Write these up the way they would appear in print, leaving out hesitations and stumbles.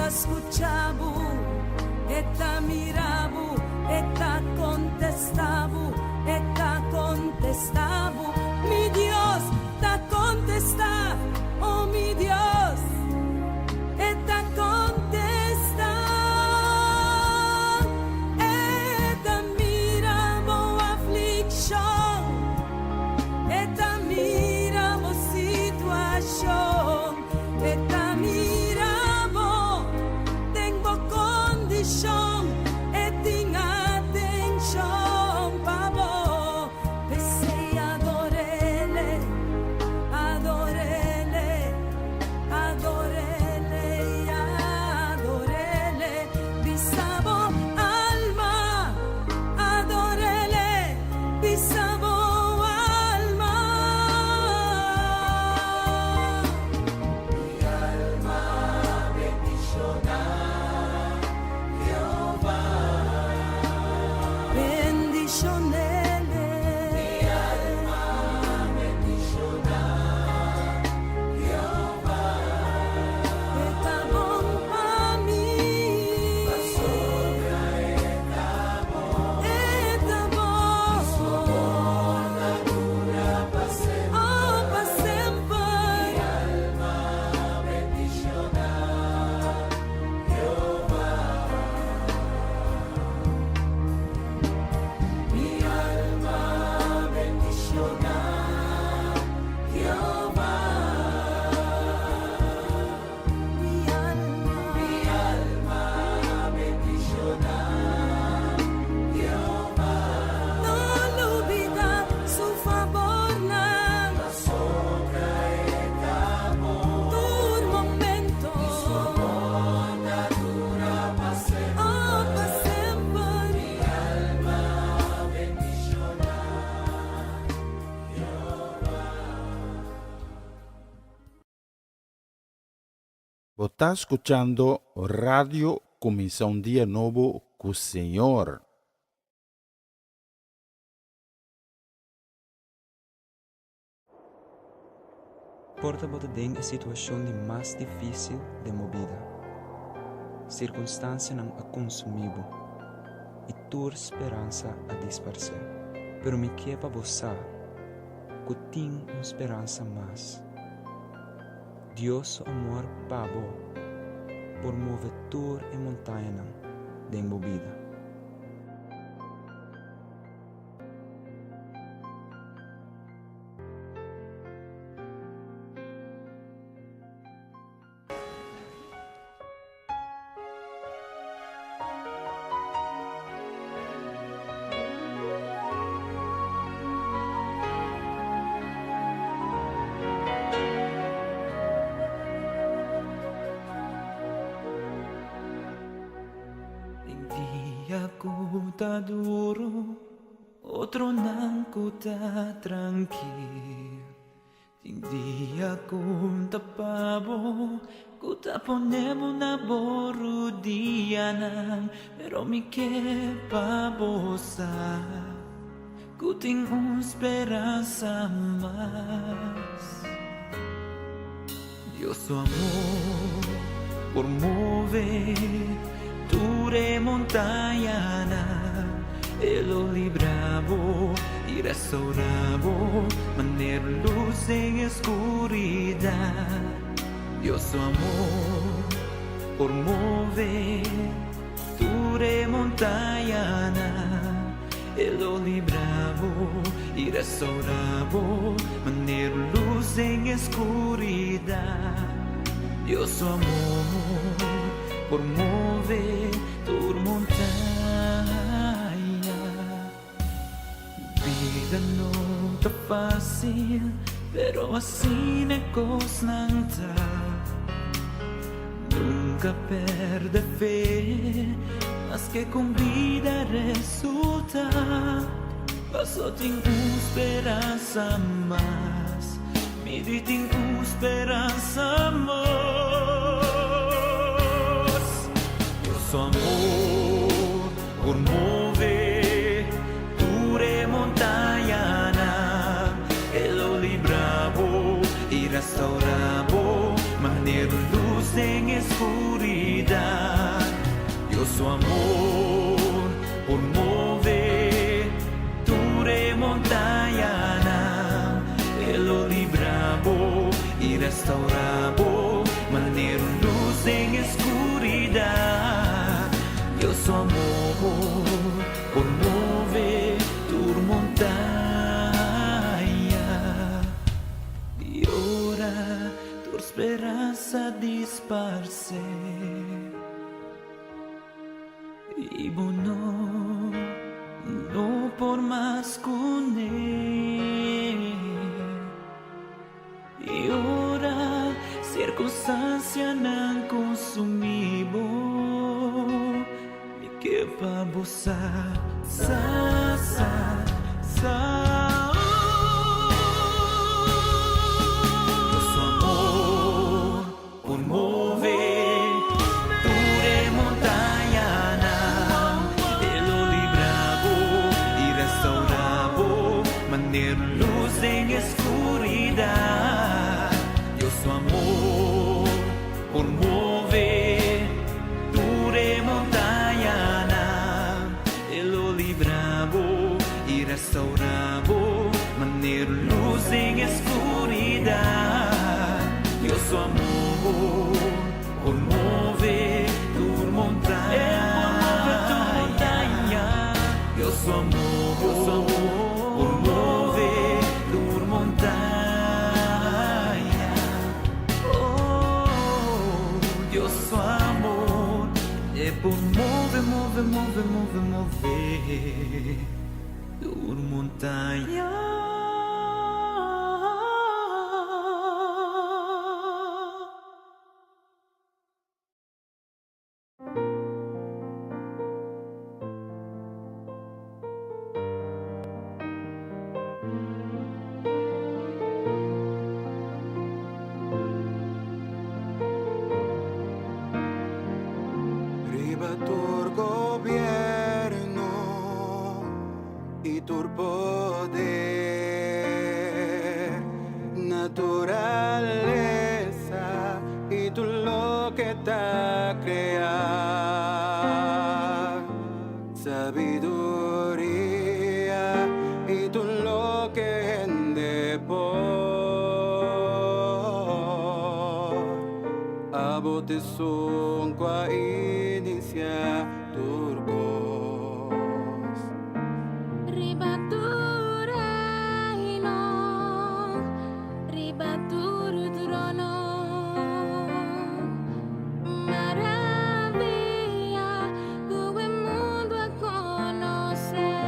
escuchaba, esta miraba, esta contestaba, mi Dios te contesta, oh mi Dios, esta contesta, esta miraba aflicción, esta miraba situación, esta miraba tengo condición, tengo atención, pavo, pese adorele, adorele, adorele, adorele, bisabo alma, adorele, bisabo alma. Mi alma bendiciona Jehová, bendicionele. Mi alma bendiciona Jehová, está bon pa' mí, está bon, oh, pa' siempre. Mi alma bendiciona Jehová, mi alma bendiciona Jehová, mi alma bendiciona Jehová. No olvida su favor, nada sobra tu momento, dura pa' siempre, oh, pa' siempre. Mi alma bendiciona Você está escuchando Radio Comienza un Día Nuevo con el Señor. Porta botadinho a situação de mais difícil de movida. Circunstância não a consumibo. E tua esperança a dispersar. Pero me quepa você, que tem uma esperança mais. Deus amor pabo, por mover tua e montanha de movida. Dia ko ta duro, outro não ko ta tranquilo. Dia ko ta pabo, ko ta ponemo na boru dia nang, pero mi que pabosa, ko tenho esperança mais. Dios su amor por mover ture montaña, Él lo libravo y restauravo, manera luz en oscuridad. Dios su amor por mover ture montaña, Él lo libravo y restauravo, manera luz en oscuridad. Dios su amor por mover tu montaña. Vida no está fácil, pero así ne cosnanta. Nunca perde fe, mas que con vida resulta. Paso tengo esperanza más, mi vida tengo esperanza más. Su amor por mover ture montaña, Él lo libravo y restauravo, manera luz en escuridad. Yo su amor por mover tu montaña, Él lo librabo y restaurabo, manera luz en escuridad. Yo su amor por mover tu montaña, y ora tu esperanza disparce. Y bueno, no por más con él. Y ora circunstancia não consumibo, me que pa bossa sa sa sa. Nosso amor por mover ture montanha, Ele o libravo e restauravo, manter luz em escuridad. Yo su amor por mover ture montaña, Él lo libravo y restauravo, manter luz en escuridad. Yo su amor por mover tu montaña, yo su amor por mover tu montaña. Oh, Dios su amor é por mover tu montaña. Riba tur gobierno y tu poder, naturaleza y tú lo que te crea, sabiduría y tú lo que ende por abote son qua inicia turcos. Ribaturo trono, maravilla, todo el mundo a conocer.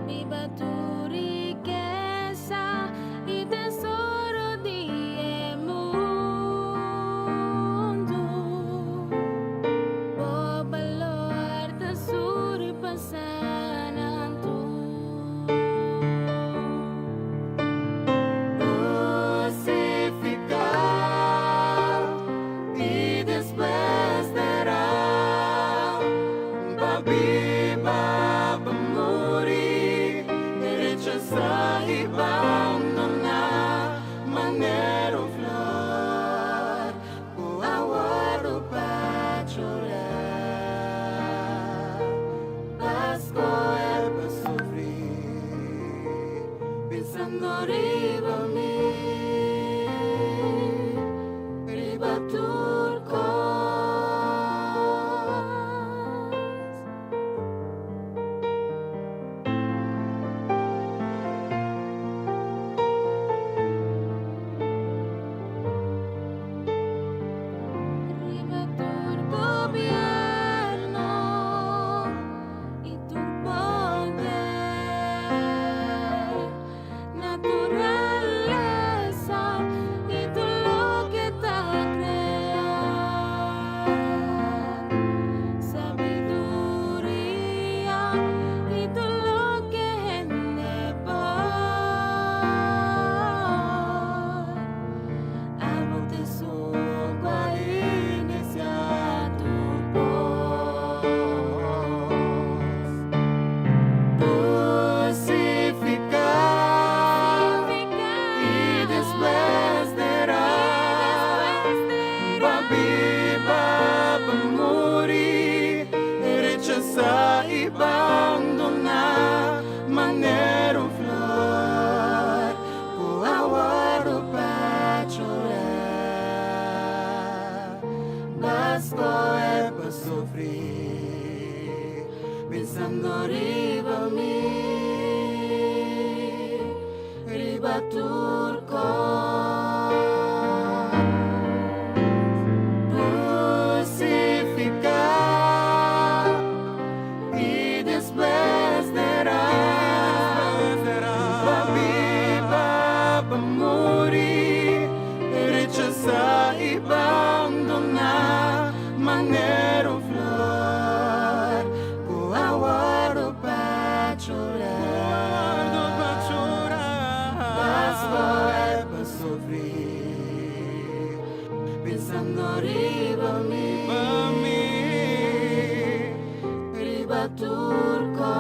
Riba tu riqueza y tesoro de mundo. Por valor da surpassana. sa ibang donna manero flor kuawaro pachora Basco e pa sofrir pensando riba mi riba turco sa ibang donna manero flor kuawaro pachora Basco e pa sofrir pensando riba mi riba turco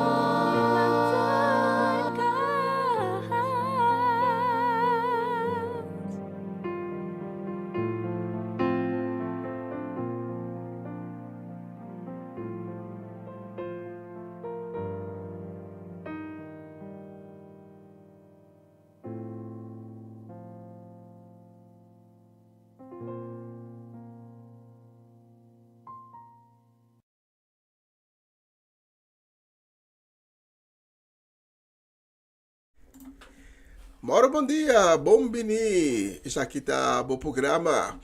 Moro bom dia, bom bini. Isa kita bo programa.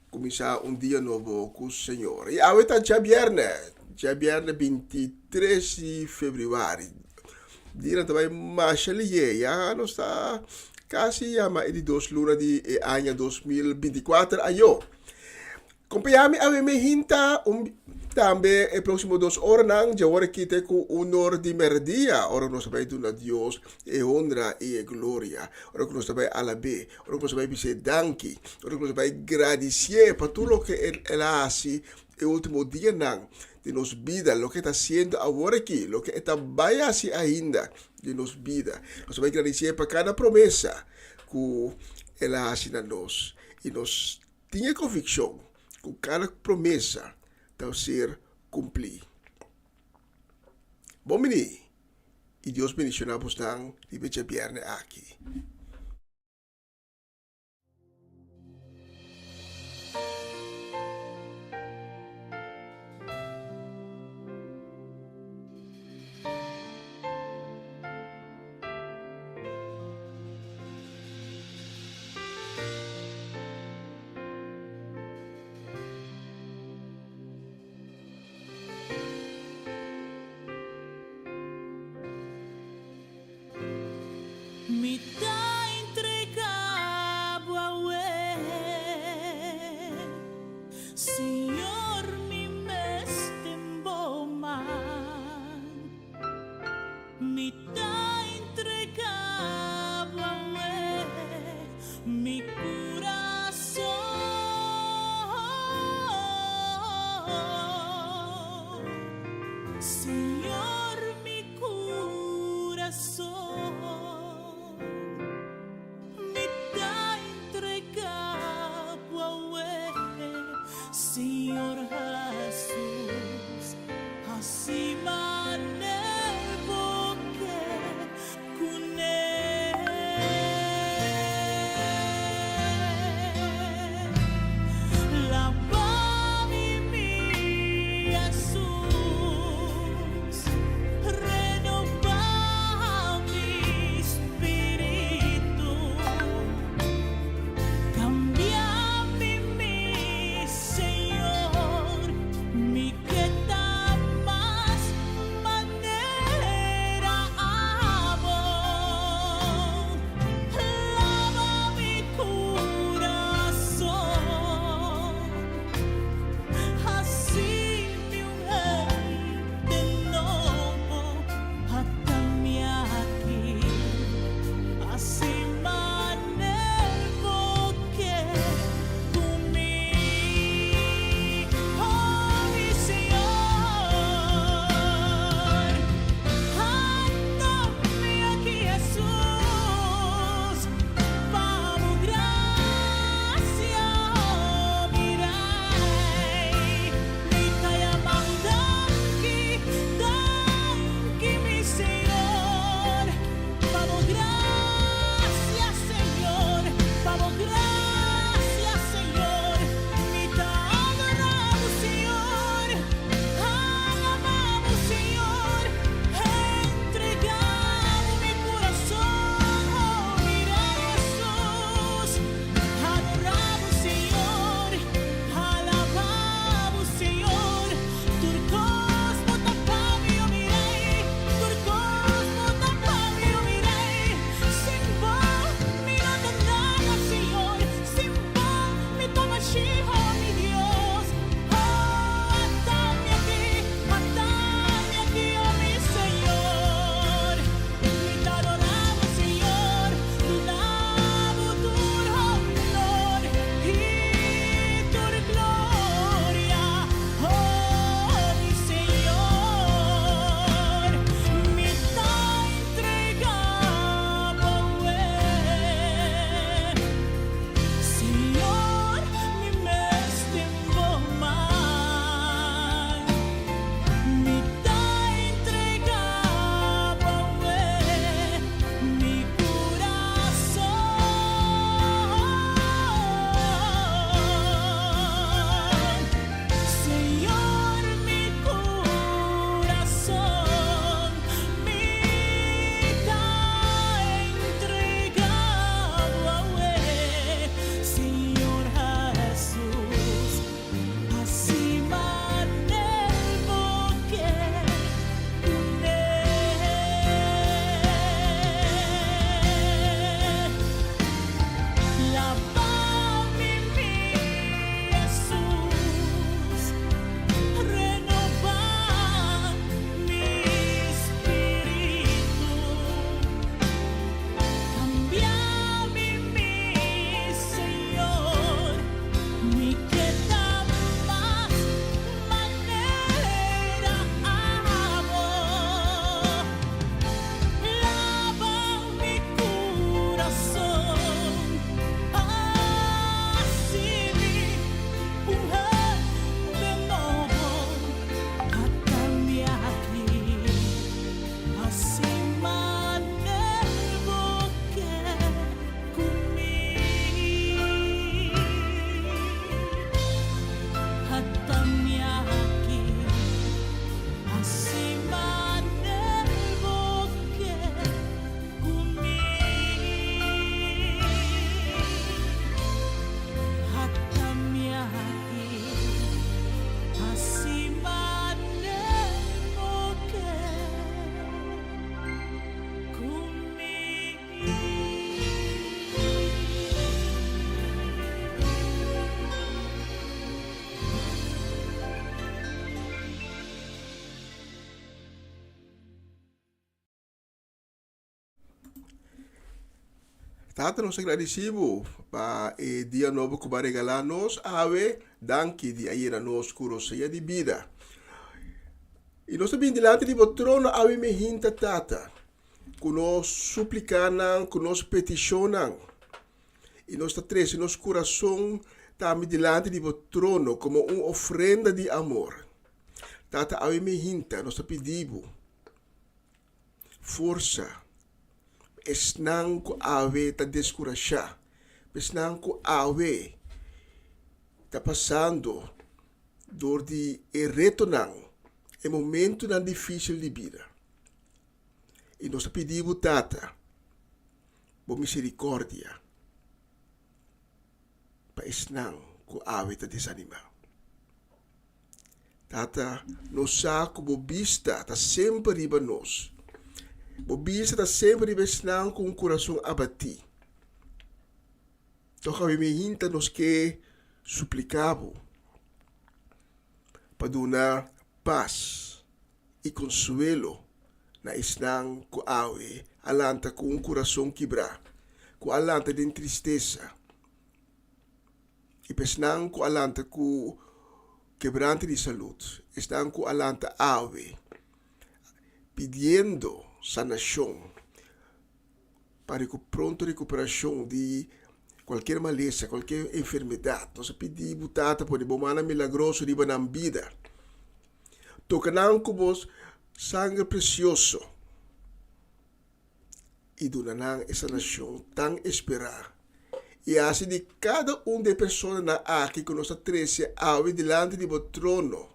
Começar dia novo com o Senhor. E hoje é dia viernes 23 de fevereiro. Dia também mais ali, já não está quase já mais de 2 lunas de ano 2024 ayo. Companhia-me a me hinta também el próximo 2 horas nang jawara kita ku honor di merdia ora nos sabai duna Dios e honra e gloria ora nos sabai alabe ora nos sabai bise danki ora nos sabai agradecer por tudo lo que él hace el último día nang de nos vida lo que está haciendo ahora aquí lo que está vaya hacia ainda de nos vida nos sabai agradecer por cada promesa que él hace na nos e nos tinha convicção que cada promesa deve ser cumprir. Bom menino, e Deus beniciona vos dan de viernes aqui. Me dá entregado a Senhor, me meste emboma. Me dá entregado a mi coração. Senhor, mi coração. See Tata, nos agradecemos para o dia novo que vai regalar nos, ave, danke de aí na nos curoseia de vida. E nós também delante de o trono, ave me hinta, Tata, que nós suplicamos, que nós peticionamos, e nós três, nosso coração, também delante de o trono, como uma ofrenda de amor. Tata, ave me hinta, nós pedimos força, esnang ko ave ta descuraxar, esnang ko ave ta passando dor de retornar em momento não difícil de vida. E nós pedimos, Tata, por misericórdia, para esnang ko ave ta desanimar. Tata, nos saco bobista ta sempre riba nós. Bobista está sempre vesnando com o coração abatido. Então, me hinta nos que suplicamos para dar paz e consuelo na isnang ko awe, alanta com um coração quebrado, com alanta de tristeza, e pesnang ko alanta com quebrante de saúde, estão com alanta awe, pedindo sanação para pronta recuperação de qualquer maleza, qualquer enfermidade. Nós pedimos, Tata, por bomana milagroso de na vida. Tocanam com vos sangue precioso e donarão essa nação tão esperar. E assim de cada de pessoas na aqui que nós trece ao delante de o trono,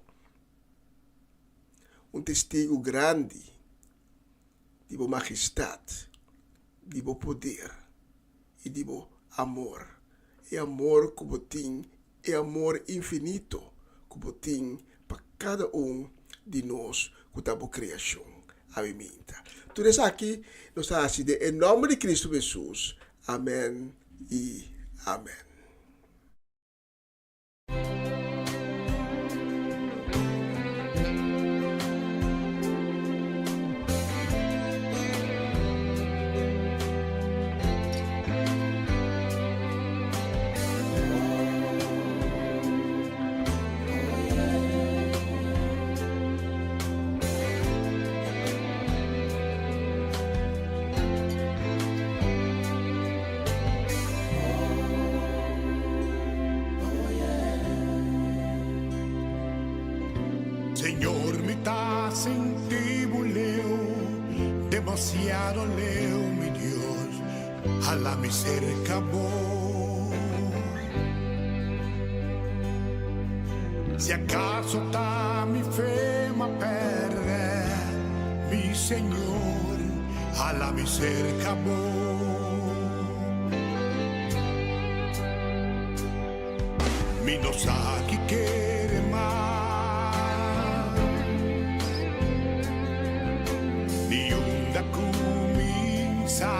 testigo grande de bo majestade, de bo poder e de bo amor. E amor que botim, é amor infinito que botim para cada de nós que está boa criação. Amém. Tudo isso aqui nós está assim, em nome de Cristo Jesus. Amém e amém. Señor, me estás en ti, leo, demasiado leo, mi Dios, a la miseria amor. Si acaso está mi fe me perde, mi Señor, a la miseria amor. Mi no sabe quiere más. Da comienza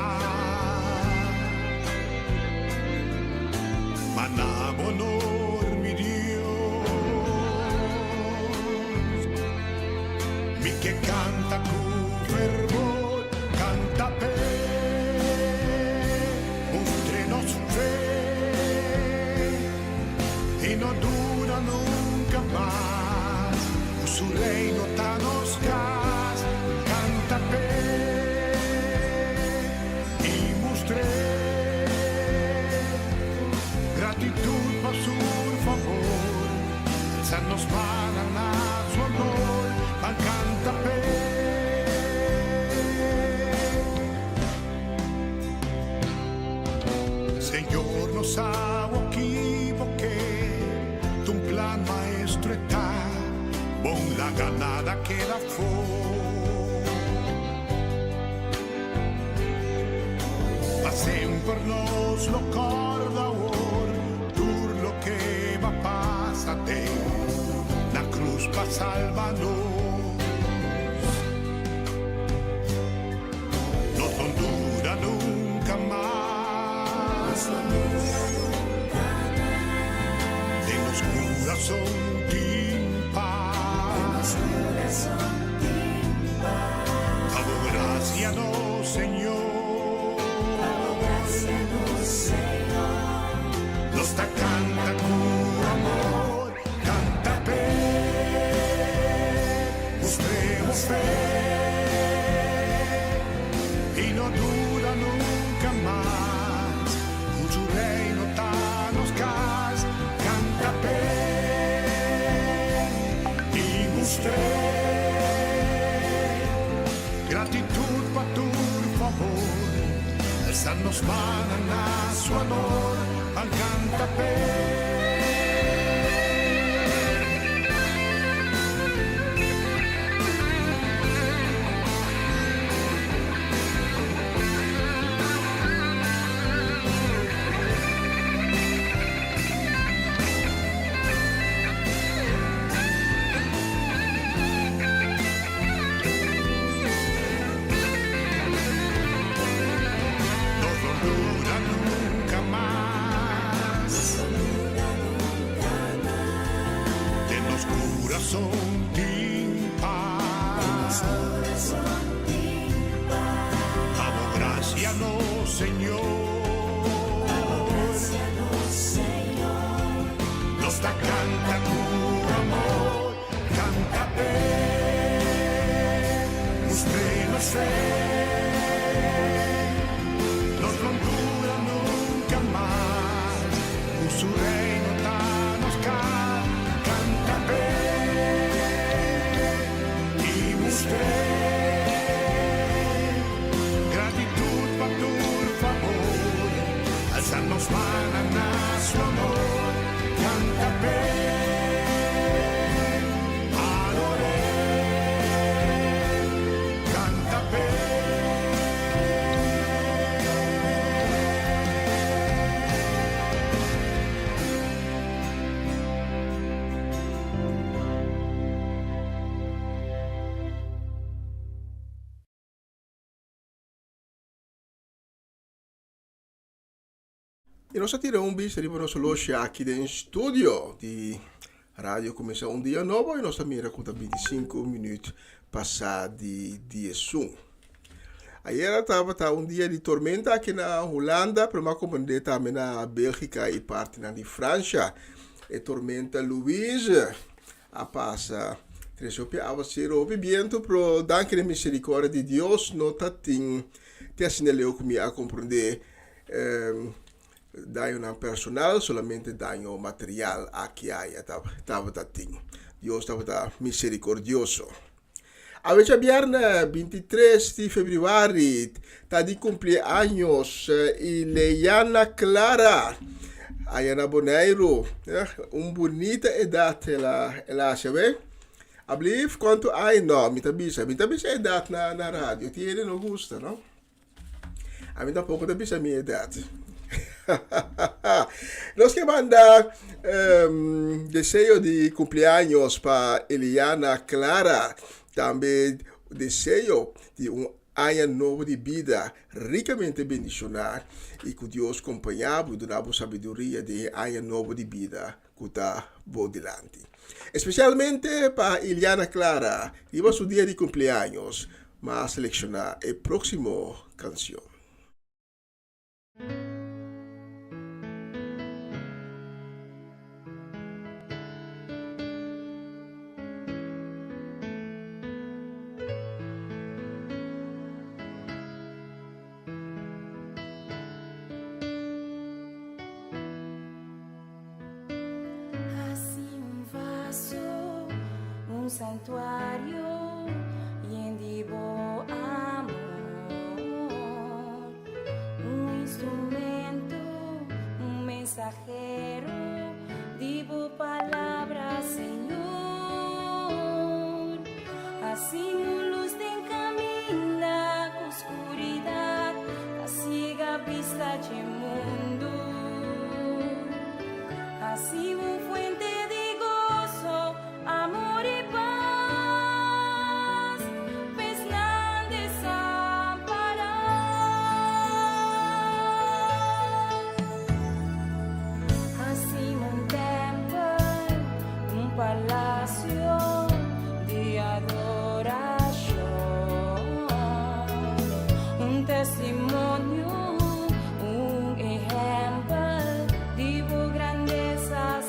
manamo honor mi Dios mi que canta con fervor canta pe mostrenos fe y no dura nunca más su reino tan oscas canta pe gratitud por su favor, se nos pagan a su honor, van canta pe. Señor, no sabe equivoqué, tu plan maestro está, con la ganada que la fue. Pasen por nos lo corda tur lo que va pásate, la cruz va salvarnos. No son dura nunca más, de los corazón timpa, damos gracias no Señor. Mostremos fe y no duda nunca más. Tu reino nos cas, canta pe y mostré gratitud por tu favor. Nos van a su honor, canta pe. E nós tiramos para nós loja aqui no estúdio de Rádio Começou um Dia Novo e nós mira conta 25 minutos passar de 10. Ayer estava um dia de tormenta aqui na Holanda, para uma companhia também na Bélgica e parte na França. E tormenta Louise a passa 3 a 0 viento, pero danke a misericórdia de Deus, nota tem assinaleu comigo a compreender daño personal, solamente daño material aqui estava Deus estava misericordioso. A veces viernes 23 de febrero está de cumpleaños Ileana Clara, Ayana Boneiro, bonita idade ela sabe. Ablief, quanto ai no, mi tabisa idade na rádio, tiene no gusta, no? A mim tampouco tabisa minha idade. Nós que manda desejo de cumpleaños para Eliana Clara, também desejo de ano novo de vida ricamente bendicionado e que Deus acompanhava e dava sabedoria de ano novo de vida que está bom delante. Especialmente para Eliana Clara, iba su dia de cumpleaños, mas seleccionar a próxima canção. Santuario y en amor, instrumento, mensajero, digo palabras, Señor. Así luz te encamina, oscuridad, la ciega vista del mundo. Así fuente de gozo, amor y paz. Palacio de adoración, un testimonio, un ejemplo de grandeza.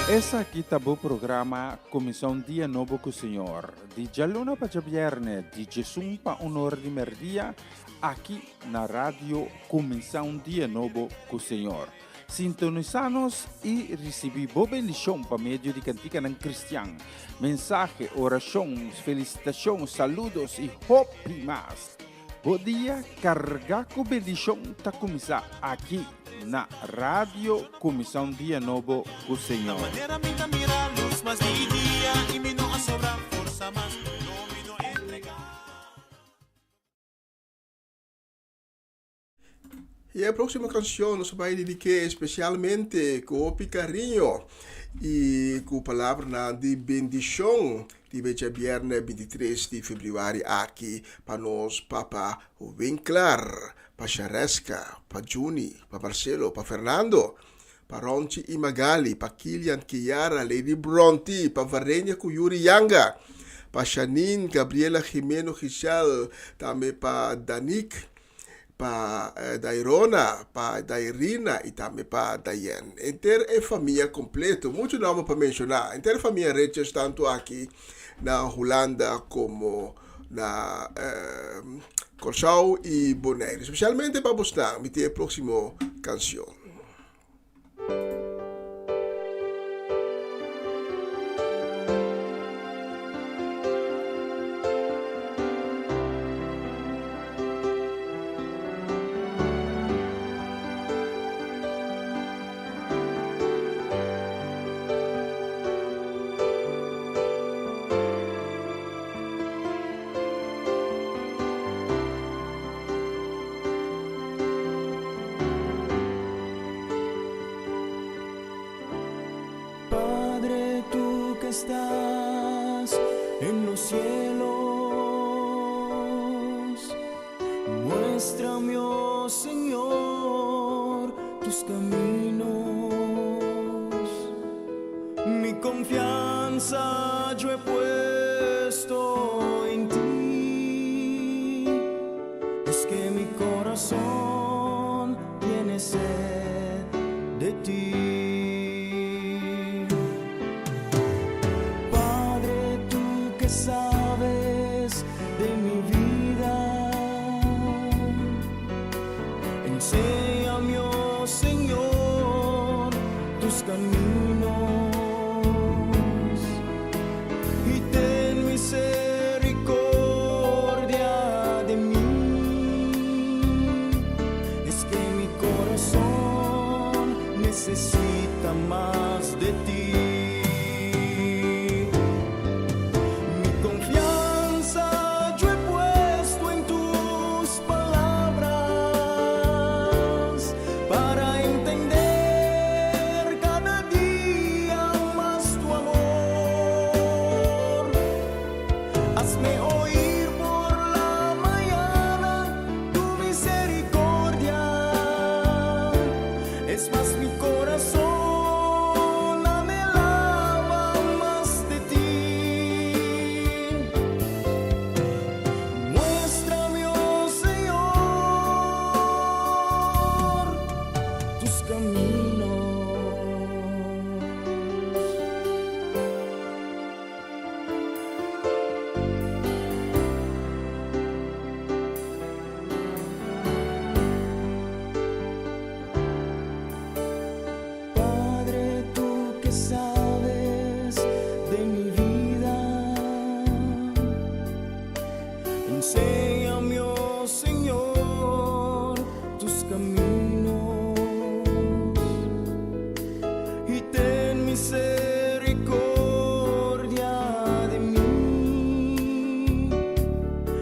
Essa aqui tá o programa Comissão Dia Novo com o Senhor. De Jaluna para Viernes, de Jesus para Honor de Merdia, aqui na rádio Comissão Dia Novo com o Senhor. Sintonizanos e recebi boa bendição para meio de cantiga não cristã. Mensagem, orações, felicitações, saludos e hope mais. Bom dia, carregar com bendição está começar aqui na rádio Comissão Dia Novo com o Senhor. Manera minta mira luz mas di dia e me não sobra força mas não me não entregar. E a próxima canção nos vai dedicar especialmente com o Picarinho e com a palavra de bendição de viernes 23 de fevereiro aqui para nós, Papa Winkler, para Charesca, para Juni, para Marcelo, para Fernando, para Ronchi e Magali, para Kilian, Kiara, Lady Bronte, para Varenya com Yuri Yanga, para Janine, Gabriela Jimeno Giselle, também para Danik, para Dairona, para Dairina e também para Dayen. Inteira é família completa, muito nome para mencionar. Inteira família Reches, tanto aqui na Holanda como na Curaçao e Bonaire. Especialmente para buscar a próxima canção. Estás en los cielos, muéstrame, oh Señor, tus caminos. Mi confianza yo he puesto en ti, es que mi corazón tiene sed de ti. Sabes de mi vida, enséñame, oh Señor, tus caminos y ten misericordia de mí. Es que mi corazón necesita más de ti. Enséñame, oh Señor, tus caminos y ten misericordia de mí.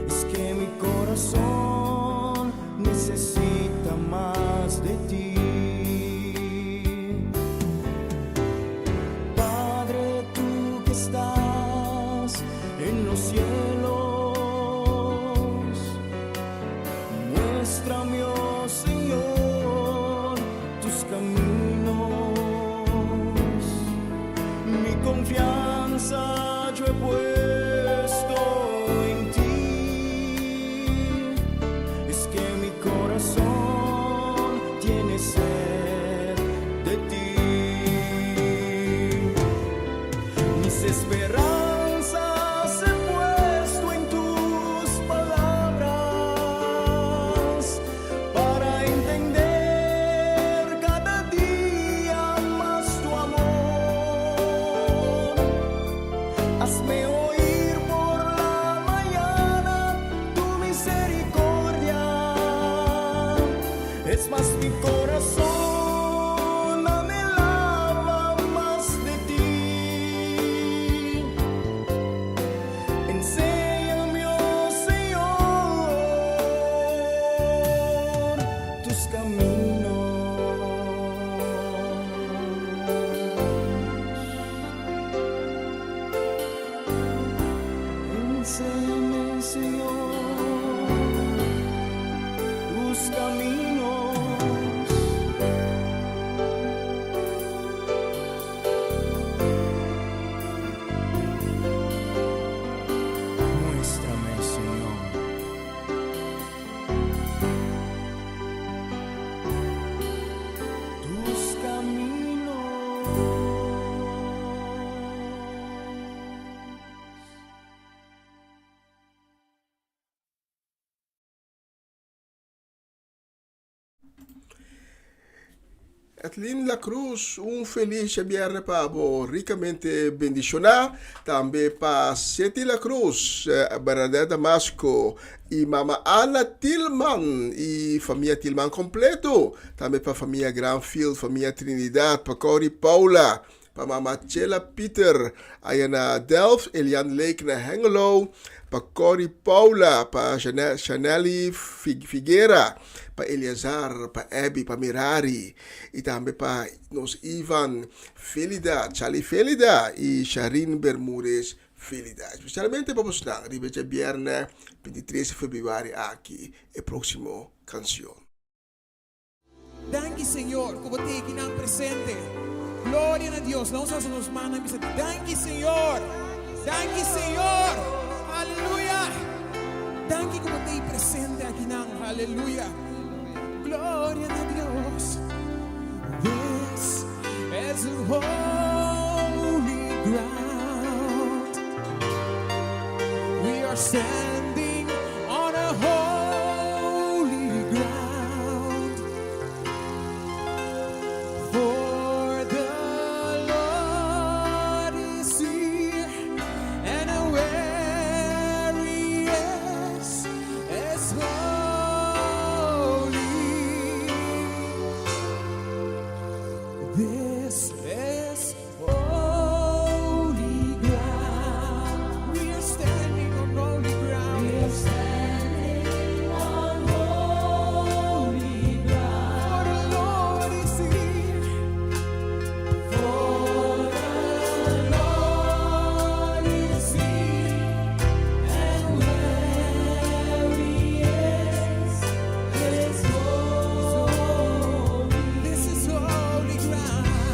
Es que mi corazón necesita más de ti. de ti. Mis esperanzas he puesto en tus palabras para entender cada día más tu amor. Hazme oír por la mañana tu misericordia. Es más mi corazón anhelaba más de ti. Enséñame, oh Señor, tus caminos. Enséñame, Señor, tus caminos. Muéstrame, Señor, tus caminos. Atlin La Cruz, um feliz viernes para vos, ricamente bendicionado. Também para Seti La Cruz, Bernadette Damasco e Mama Ana Tillman e família Tillman completo. Também para família Granfield, família Trinidad, para Cory Paula, para Mama Chela Peter, aí na Delft, Elian Lake na Hengelo, para Cory Paula, para Chaneli Figueira, para Eleazar, para Abby, para Mirari, e também para nos Ivan Felida, Charlie Felida e Sharin Bermúdez Felida. Especialmente para você, ribeja viernes 23 de fevereiro aqui, a próxima canção. Danke Señor, como te ikinang presente. Gloria a Dios. Vamos a los manos y danke Señor. Danke Señor. Aleluya. Danke como te presente aquí nang. Aleluya. Gloria a Dios. This is holy ground. We are standing on a holy ground. For the Lord is here, and where He is holy. This is holy ground. We are standing on holy ground. We are standing on holy ground. For the Lord is here. For the Lord is here, and where He is holy. This is holy ground.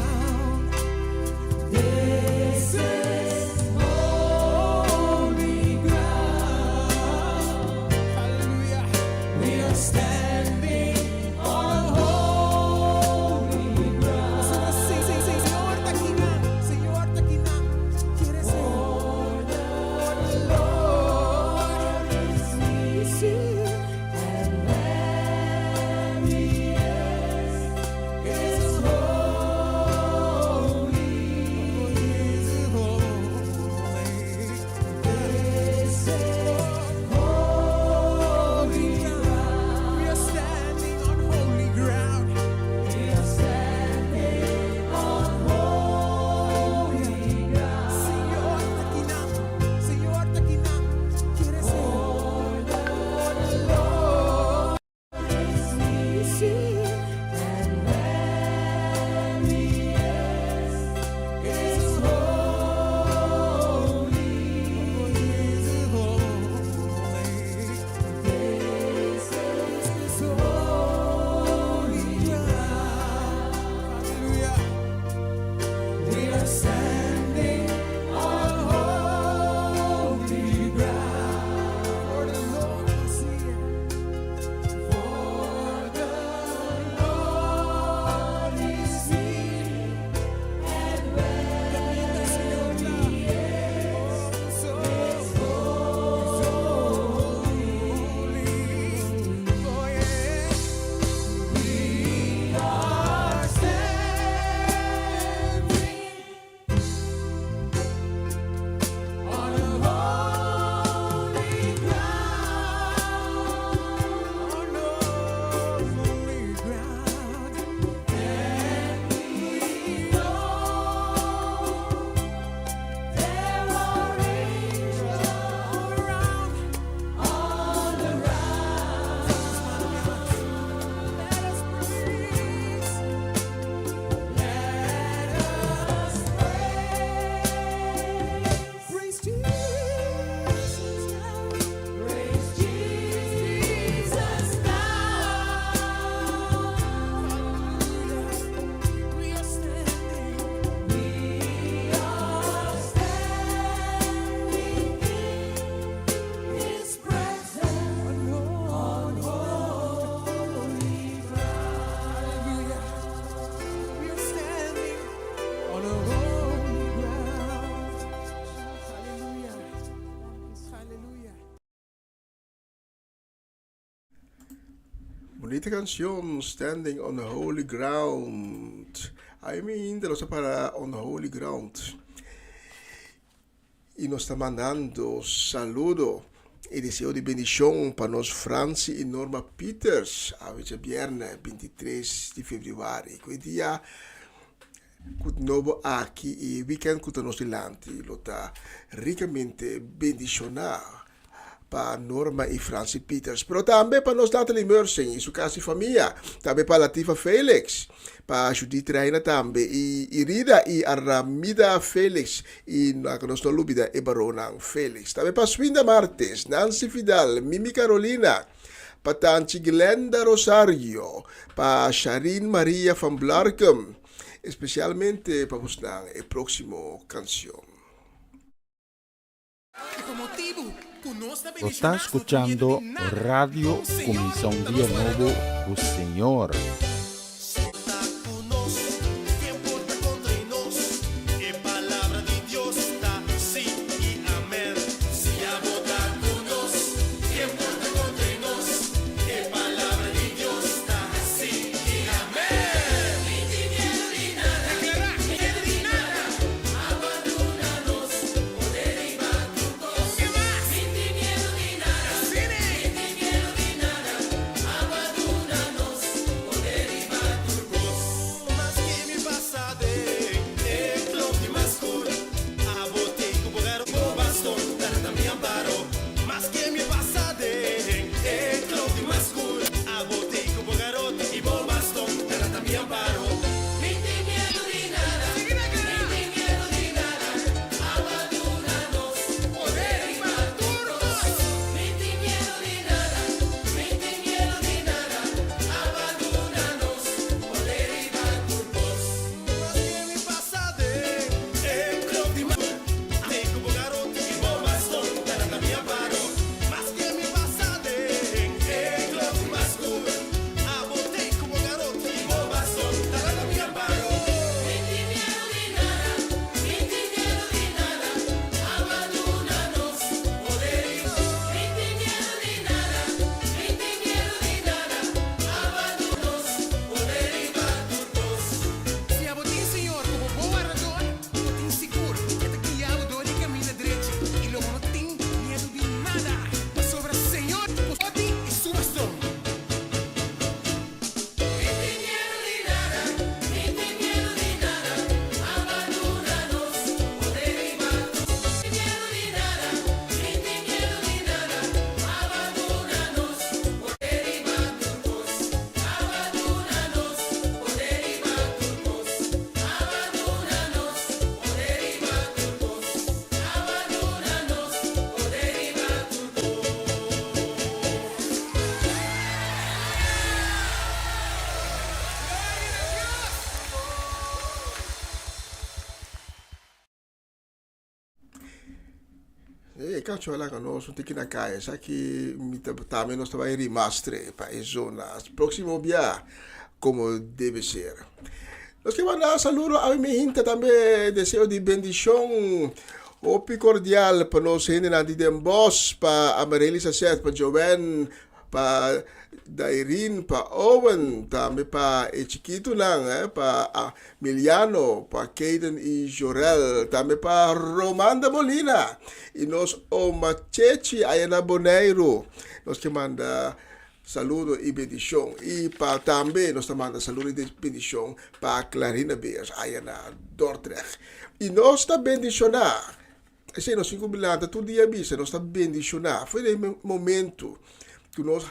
esta canción, Standing on the Holy Ground. Aí me ainda nos para On the Holy Ground. E nos está mandando saludo e deseo de bendição para nós, Franci e Norma Peters, a viernes 23 de fevereiro. Que dia que novo aqui e weekend que nós dilante, lo está ricamente bendicionado para Norma e Franci Peters, pero também para nós Natalie Mersen e sua casa e família, também para Latifa Felix, para Judith Reina também, e Irida e Aramida Felix, e na nossa lúbida e Baronang Felix, também para Swinda Martes, Nancy Fidal, Mimi Carolina, para Tanti Glenda Rosario, para Sharin Maria van Blarkum, especialmente para você a próxima canção. Está escuchando Radio Comisión Día Nuevo, o Señor. Calcio lá que nós temos que na caia, só que também nós estamos em remaster para a zona. Próximo dia, como deve ser. Nós queremos mandar saludo a minha também, desejo de bendição, opi cordial para nós, gente na Didem Boss, para Amareli Sasset, para Joven, para Dairin, para Owen, também para Chiquito lang, para Miliano, para Caden e Jorel, também para Romanda Molina, e nós Omachechi Ayana Boneiro, nós que manda saludo e bendição, e para também nós manda saludo e bendição para Clarina Beers, Ayana Dordrecht, e nós está bendicionar, assim nós 5 bilhões, todo dia bisa, nós está bendicionar, foi o momento que nós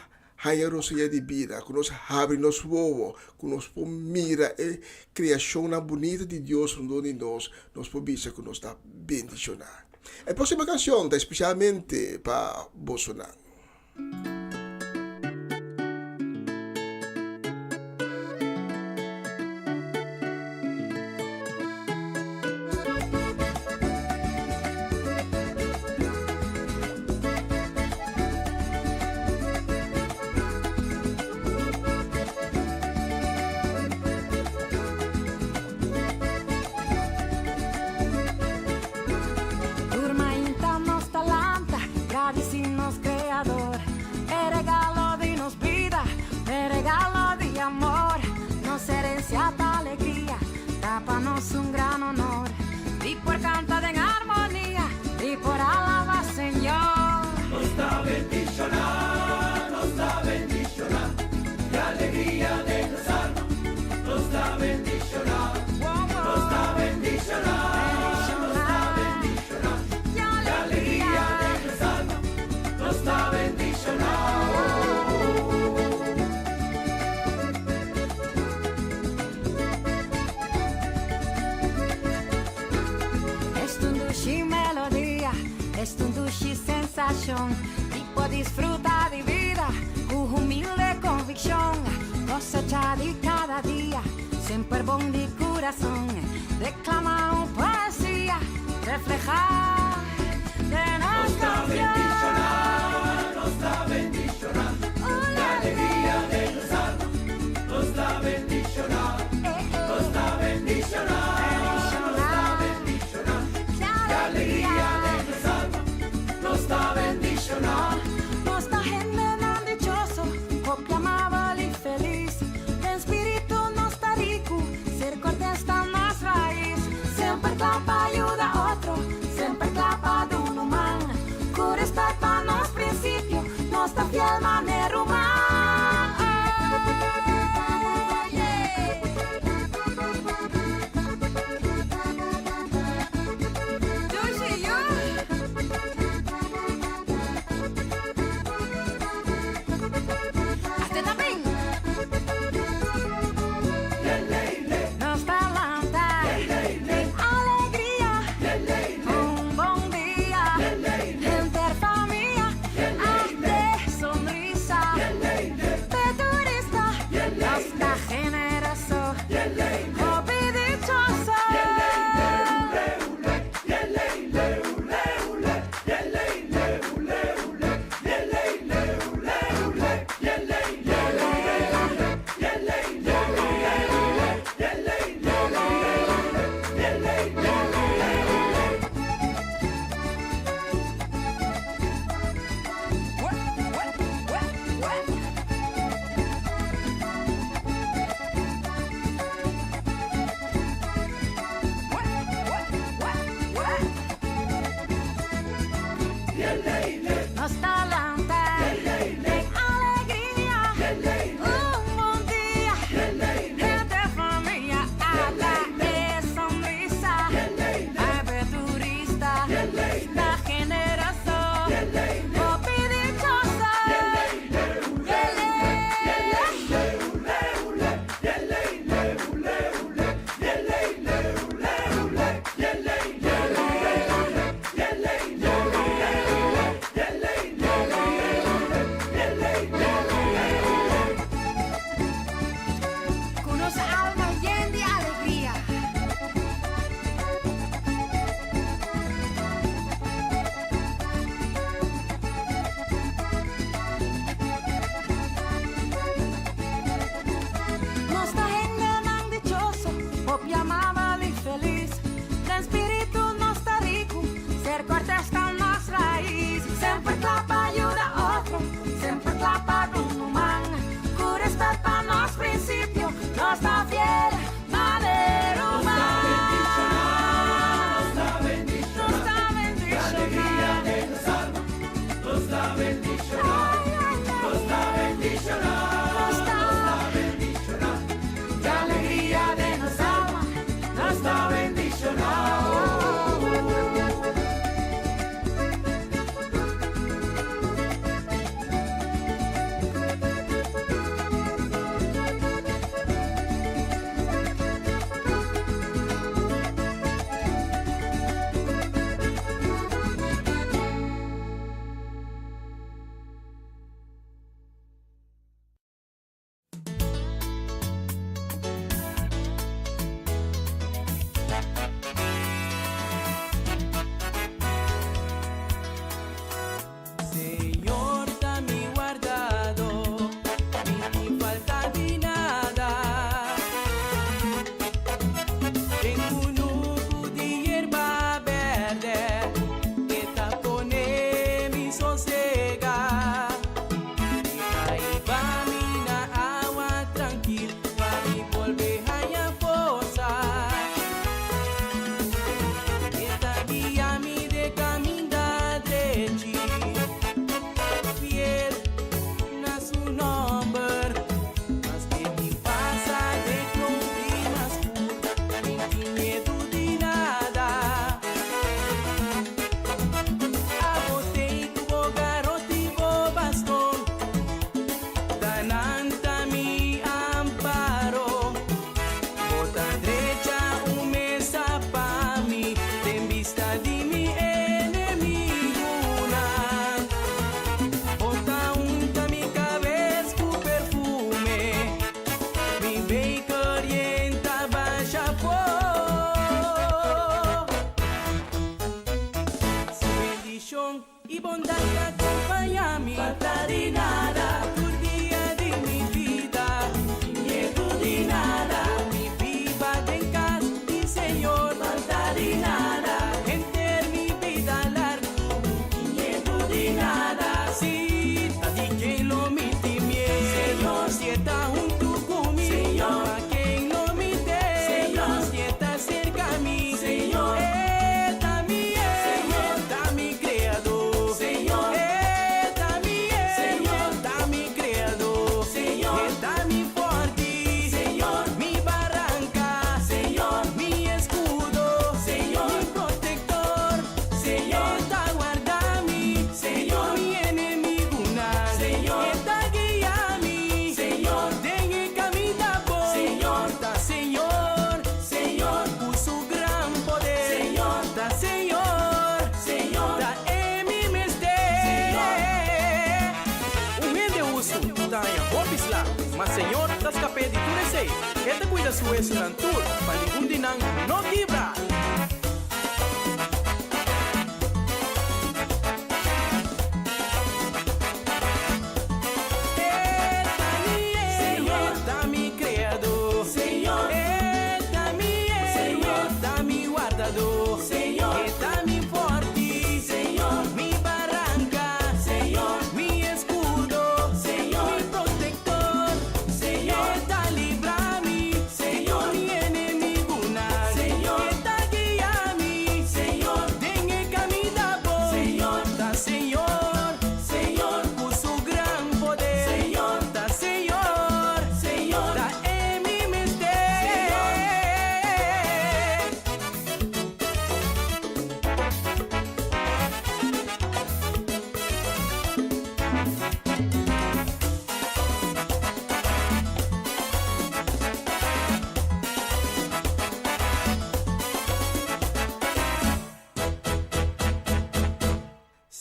hayamos de vida, que nós abrimos nosso ovo, que nós mira a criação bonita de Deus onde nós podemos que nós está bendicionar. A próxima canção está especialmente para Bolsonaro. Urma inta nos talanta, gravisinos creador. será para nos un gran honor. Y por cantar en armonía, y por alabar Señor. Nos da bendicionar, de alegría de nos alma. Nos da bendicionar, nos da bendicionar, nos da bendicionar, de alegría de nos alma. Nos da bendicionar. Estundushi melodía, estundushi sensación, tipo disfruta de vida, con humilde convicción, cosecha de cada día, siempre bon de corazón, declama un poesía, refleja de nuestra bendicionar, nos da bendicionar, de alegría de nos alma. Nos da bendicionar, nos da bendicionar. Nos da general dichoso, copia amable y feliz. El espíritu nos da rico, ser cortés está más raíz. Siempre clapa ayuda a otro, siempre clapa de un humano. Con respeto a los principios, nos da fiel manera humana. sei, que te cuida su ese lantur, paligundi nang no quibra.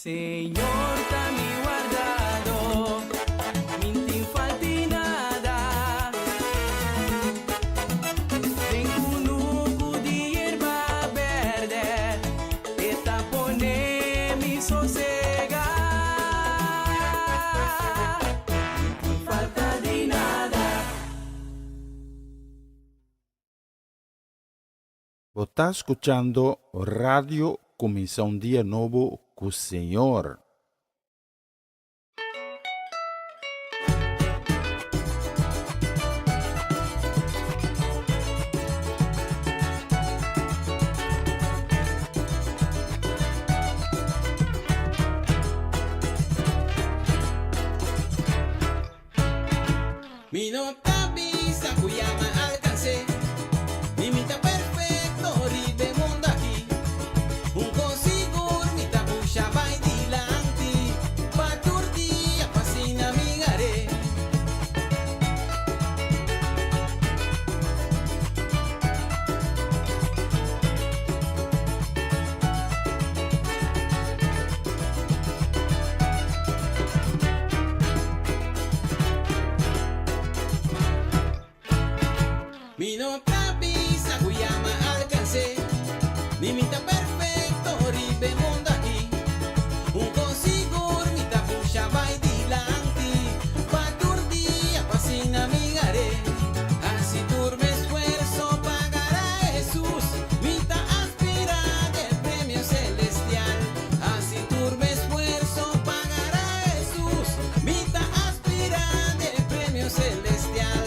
Señor, está mi guardado, minti falti nada. Tengo un nuco de hierba verde, esta pone mi sosega. Minti falta de nada. Vos está escuchando Radio Comienza un Día Nuevo con Señor. Mi nota visa cuyama alcancé, mi mita perfecto ribe mundo aquí. Un consigo mi tabucha vai dilanti, pa turdia fascina mi gare. Mi nota visa cuyama alcancé, mi mita perfecto ribe mundo aquí. Un consigo mi tabucha vai dilanti, pa turdia fascina mi gare. Así turme esfuerzo pagará Jesús, mita aspira del premio celestial. Así turme esfuerzo pagará Jesús, mita aspira del premio celestial.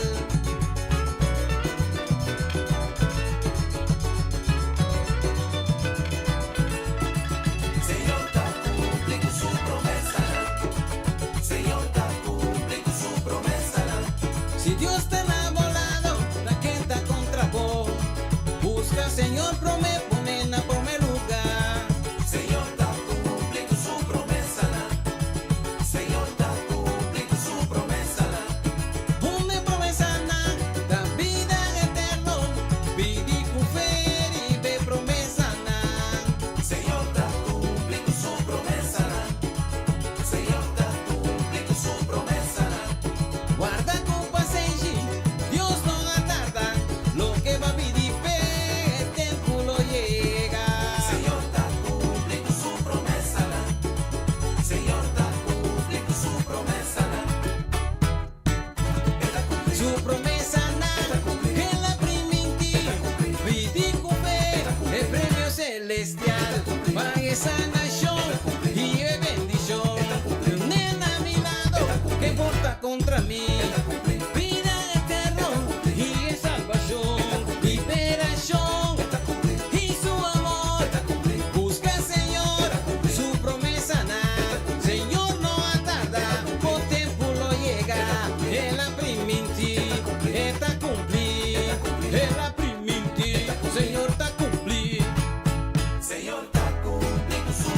Si Dios te ha volado, la gente contra vos. Busca, Señor, promete poner en primer lugar. Señor, está cumpliendo su promesa. Señor, está cumpliendo su promesa. Una promesa da vida eterna. Pidi con fe y ve promesa. Señor, está cumpliendo su promesa. Señor, está cumpliendo su promesa. Guarda con paciencia, Dios no atarda. Lo que va a pedir fe, el tiempo lo llega. Señor, está cumpliendo su promesa. Señor, está cumpliendo su promesa. Su promesa que la primitiva, pidi con fe, el premio celestial. Para esa nación y bendición. Nena a mi lado que porta contra mí. Vida eterna y salvación. Liberación y su amor. Busca, Señor, su promesa. Señor no atarda, por tiempo lo llega. En la primitiva está cumplir. En la primitiva, Señor está cumplir. Señor, está cumpliendo su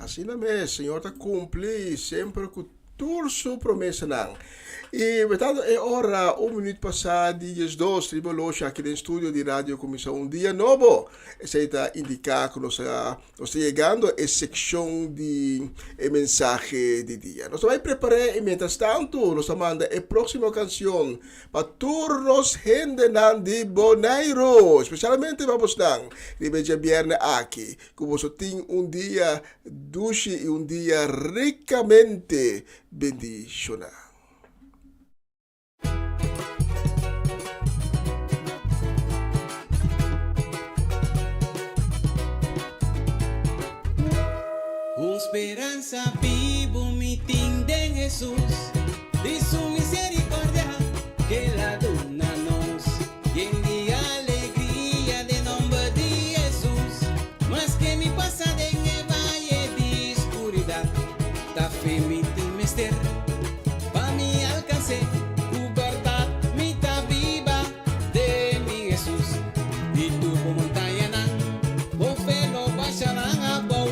Assim na mesma, Senhor está cumprir sempre com toda sua promessa não. E, portanto, é hora, 1 minuto passado, dias 2, tribologia aqui no estúdio de Rádio Comissão Dia Novo. Essa está indicar que nós estamos chegando a secção de mensagem de dia. Nós vamos preparar, e mientras tanto, nós manda a próxima canção para todos gente de Bonaire, especialmente para vocês, de Beja Viernes aqui, que você tem dia dulce e dia ricamente bendicionado. Esperanza vivo mi tin de Jesús, de su misericordia que la dona nos, y en día alegría de nombre de Jesús, más que mi pasada en el valle de oscuridad, ta fe mi tin mester, pa mi alcance, tu verdad mi ta viva de mi Jesús, y tu montaña nan, o fe lo pasarán a bau.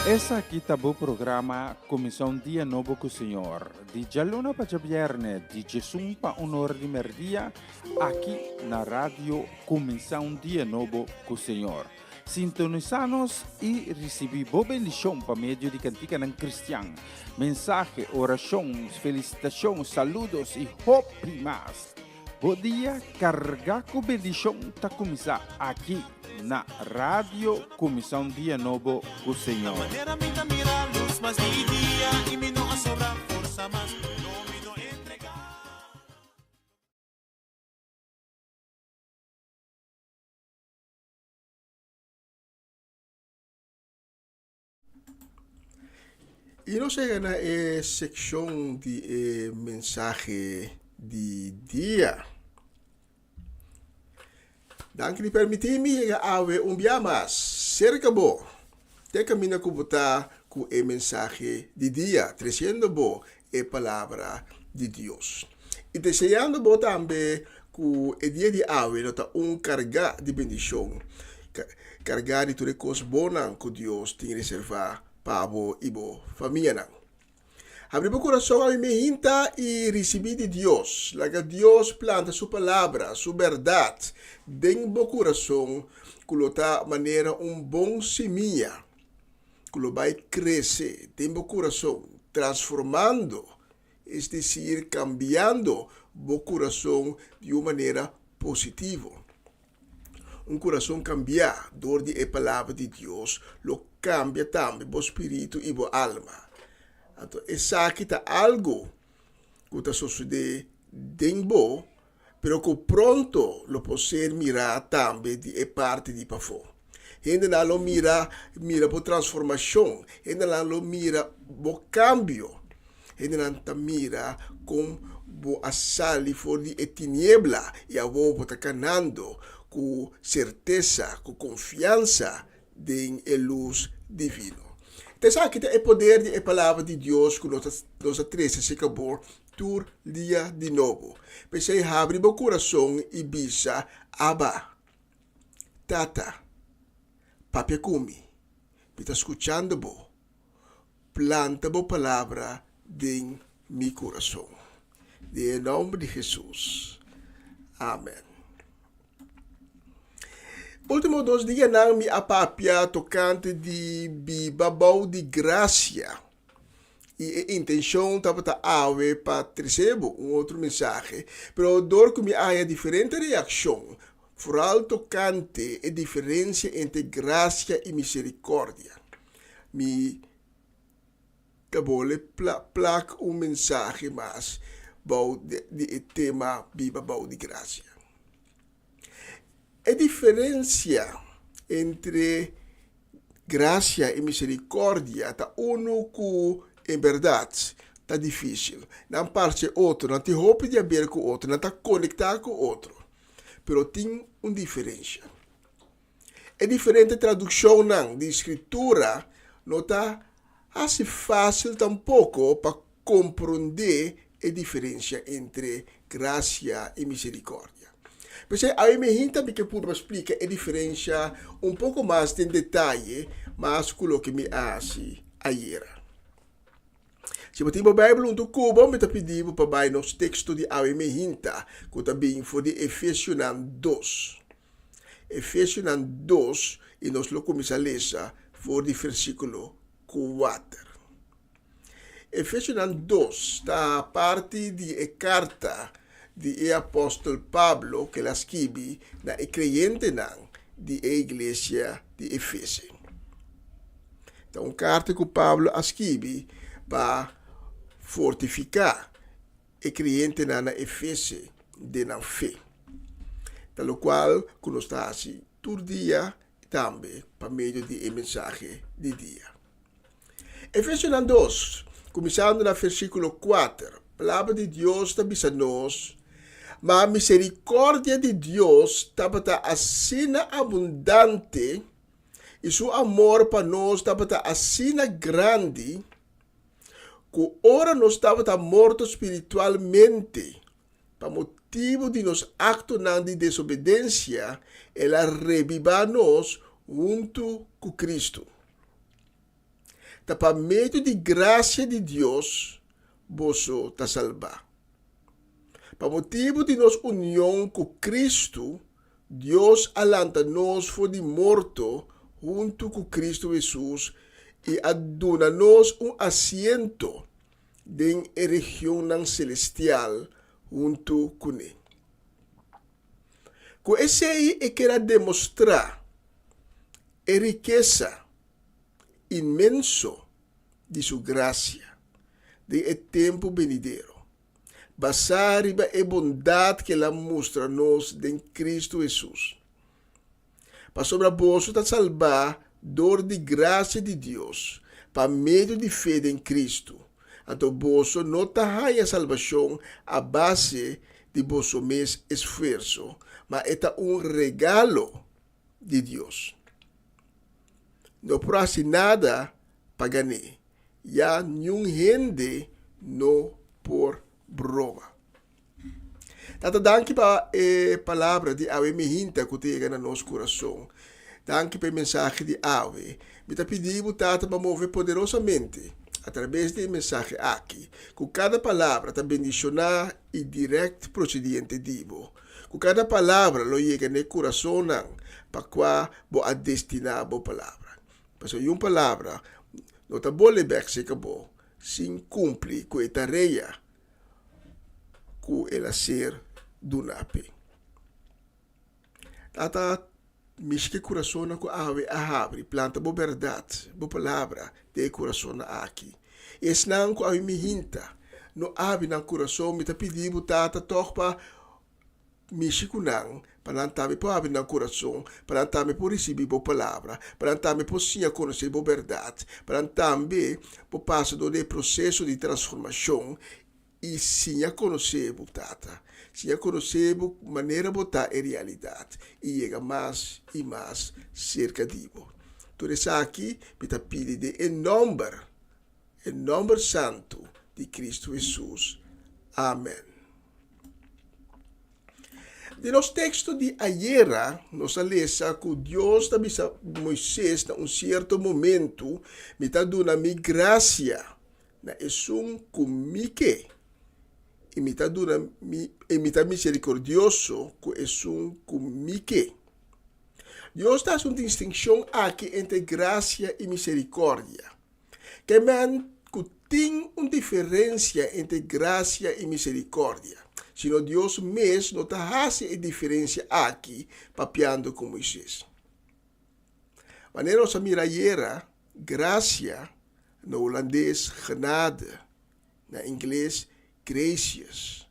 Essa aqui tá o programa Comissão Dia Novo com o Senhor. De Jaluna para Viernes, de Jesus para Honor de Merdia, aqui na rádio Comissão Dia Novo com o Senhor. Sintonizanos e recebi boa bendição para meio de cantiga ng Cristian. Mensagem, oração, felicitação, saludos e hope mais. Bom dia, carga com bendição tá começar aqui na Rádio Comissão Dia Novo com o Senhor. Y nos llega a la sección de mensaje de día. Dan que permitir-me chegar a ver dia mais. Cerca bo. Te caminha com botar com o mensagem de dia, trazendo bo a palavra de Deus. E desejando bo também com o dia de hoje, nota carga de bendição. Cargar de tudo coisas boas que Deus tem reservado para bo e bo família. Abrir o coração a minha hinta e receber de Deus. Laga Deus planta sua palavra, sua verdade, dentro do coração, que lota maneira bom semeia, que lo vai crescer dentro do coração, transformando, é decir, cambiando o coração de uma maneira positiva. Coração cambiar, door de palavra de Deus, lo cambia também o espírito e a alma. Então, essa aqui está algo que está sucedendo dentro, pero que pronto lo poder mirar também de parte de pafo. Ainda não lo mira por transformação, ainda não lo mira por cambio, ainda não mira com a sali for de tiniebla e a vou estar canando com certeza, com confiança em luz divino. Então, aqui é o poder da palavra de Deus que nós três se acabou todo dia de novo. Pensei, abre meu coração e bisa, Abba, Tata, Papi Kumi, me está escutando, bo, planta a palavra em meu coração. Em nome de Jesus. Amém. Último 2 dias não me apapia tocante de bibabau de graça. E a intenção estava para trazer outro mensagem. Pero dor que me há diferente reação. Vooral tocante a diferença entre graça e misericórdia. Me cabole plac mensagem mais de tema bibabau de graça. A diferença entre graça e misericórdia está que, em verdade, está difícil. Não parte outro, não tem roupa de haver com outro, não está conectado com outro. Mas tem uma diferença. É diferente a tradução de escritura, não está assim fácil tampouco para compreender a diferença entre graça e misericórdia. Mas aí me hinta que pude explicar a diferença pouco mais em detalhe, mas com que me hace ayer. Se você tem a Bíblia no cubo, me pedir para nos texto de aí me hinta, que também foi de Efésios 2. Efésios 2, e nós lo começamos a ler, foi de versículo 4. Efésios 2 está parte de carta de apóstolo Pablo que la escreve na creyente de igreja de Efésios. Então, carta que Pablo escreve para fortificar a creyente na Efésios de na fé. Tal qual que nós está assim todo dia também para meio de mensagem de dia. Efésios 2, começando no versículo 4, a palavra de Deus está dizendo-nos: mas a misericórdia de Deus estava assim abundante e seu amor para nós estava assim grande que ora nós estávamos mortos espiritualmente para motivo de nos actos de desobediência, ela reviva-nos junto com Cristo. Para meio de graça de Deus, você está salvo. Para motivo de nossa união com Cristo, Deus alanta-nos foi de morto junto com Cristo Jesus e aduna-nos assento em região celestial junto com Ele. Com esse aí é que demonstrar a riqueza imenso de sua graça de tempo venidero. Basar a bondade que ela mostra-nos em Cristo Jesus. Para sobre a bolsa de salvar, dor de graça de Deus, para meio de fé em Cristo. Então, você não está a salvação a base de vosso mesmo esforço, mas é regalo de Deus. Não precisa nada para ganhar. Já nenhum gente não por broma. Tata, danke para a palavra de Ave Mehinta que chega no nosso coração. Danke pela mensagem de Ave. Me pedimos, Tata, para mover poderosamente através da mensagem aqui, com cada palavra está bendicionar e direto procedente divo. Com cada palavra lo chega no coração para qual vou destinar a boa palavra. Porque uma palavra não está boa levar se acabou, sem cumprir com a tarefa que ela ser do nape. Tata, misque coração com a abre, planta boa verdade, boa palavra de coração aqui. E senão com a Mehinta, no abre no coração, me pedimos tata toch para misque com não, para não também para abrir no coração, para não também para receber boa palavra, para não também para sim conhecer boa verdade, para não também para passar do processo de transformação e sim conhecer boa tata. Se a conhecer a maneira de botar a realidade e chega mais e mais cerca de você. Por isso aqui, me pedi de em nome santo de Cristo Jesus. Amém. De nosso texto de ayer, nós lemos que Deus também Moisés, em certo momento, me está dando graça, na esum comique. E me está misericordioso com isso comigo. Deus dá uma distinção aqui entre graça e misericórdia. Que man tem uma diferença entre graça e misericórdia. Sino Deus mesmo não está fazendo a diferença aqui, papiando com Moisés. Maneira nós miramos graça, no holandês, genade, na inglês, gracious.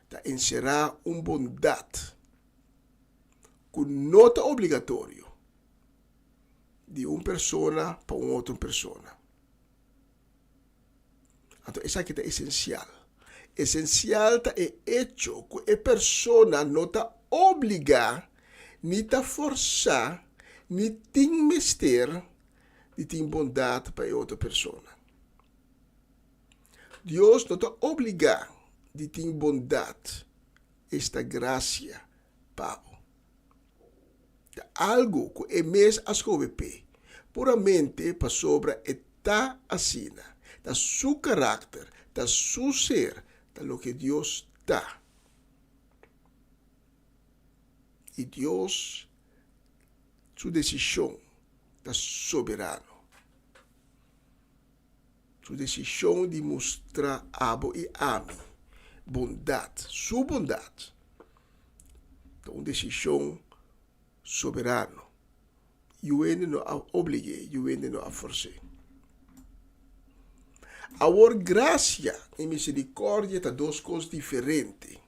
Dat será bondade que não é obrigatório de uma pessoa para outra pessoa. Então, isso aqui é essencial. Essencial é hecho que a pessoa não está obrigada, nem está forçada, nem tem mister de ter bondade para outra pessoa. Deus não está obrigado de ter bondade, esta graça, Pablo. Algo que é mesmo a escrever, puramente para sobre está assim, da seu caráter, da seu ser, da lo que Deus dá. E Deus, sua decisão, está soberano. Sua decisão de mostrar abo e ame, bondade, sua bondade. Então, uma decisão soberana. E o ene não a obrigue, e o ene não a force. Agora, graça e misericórdia são duas coisas diferentes.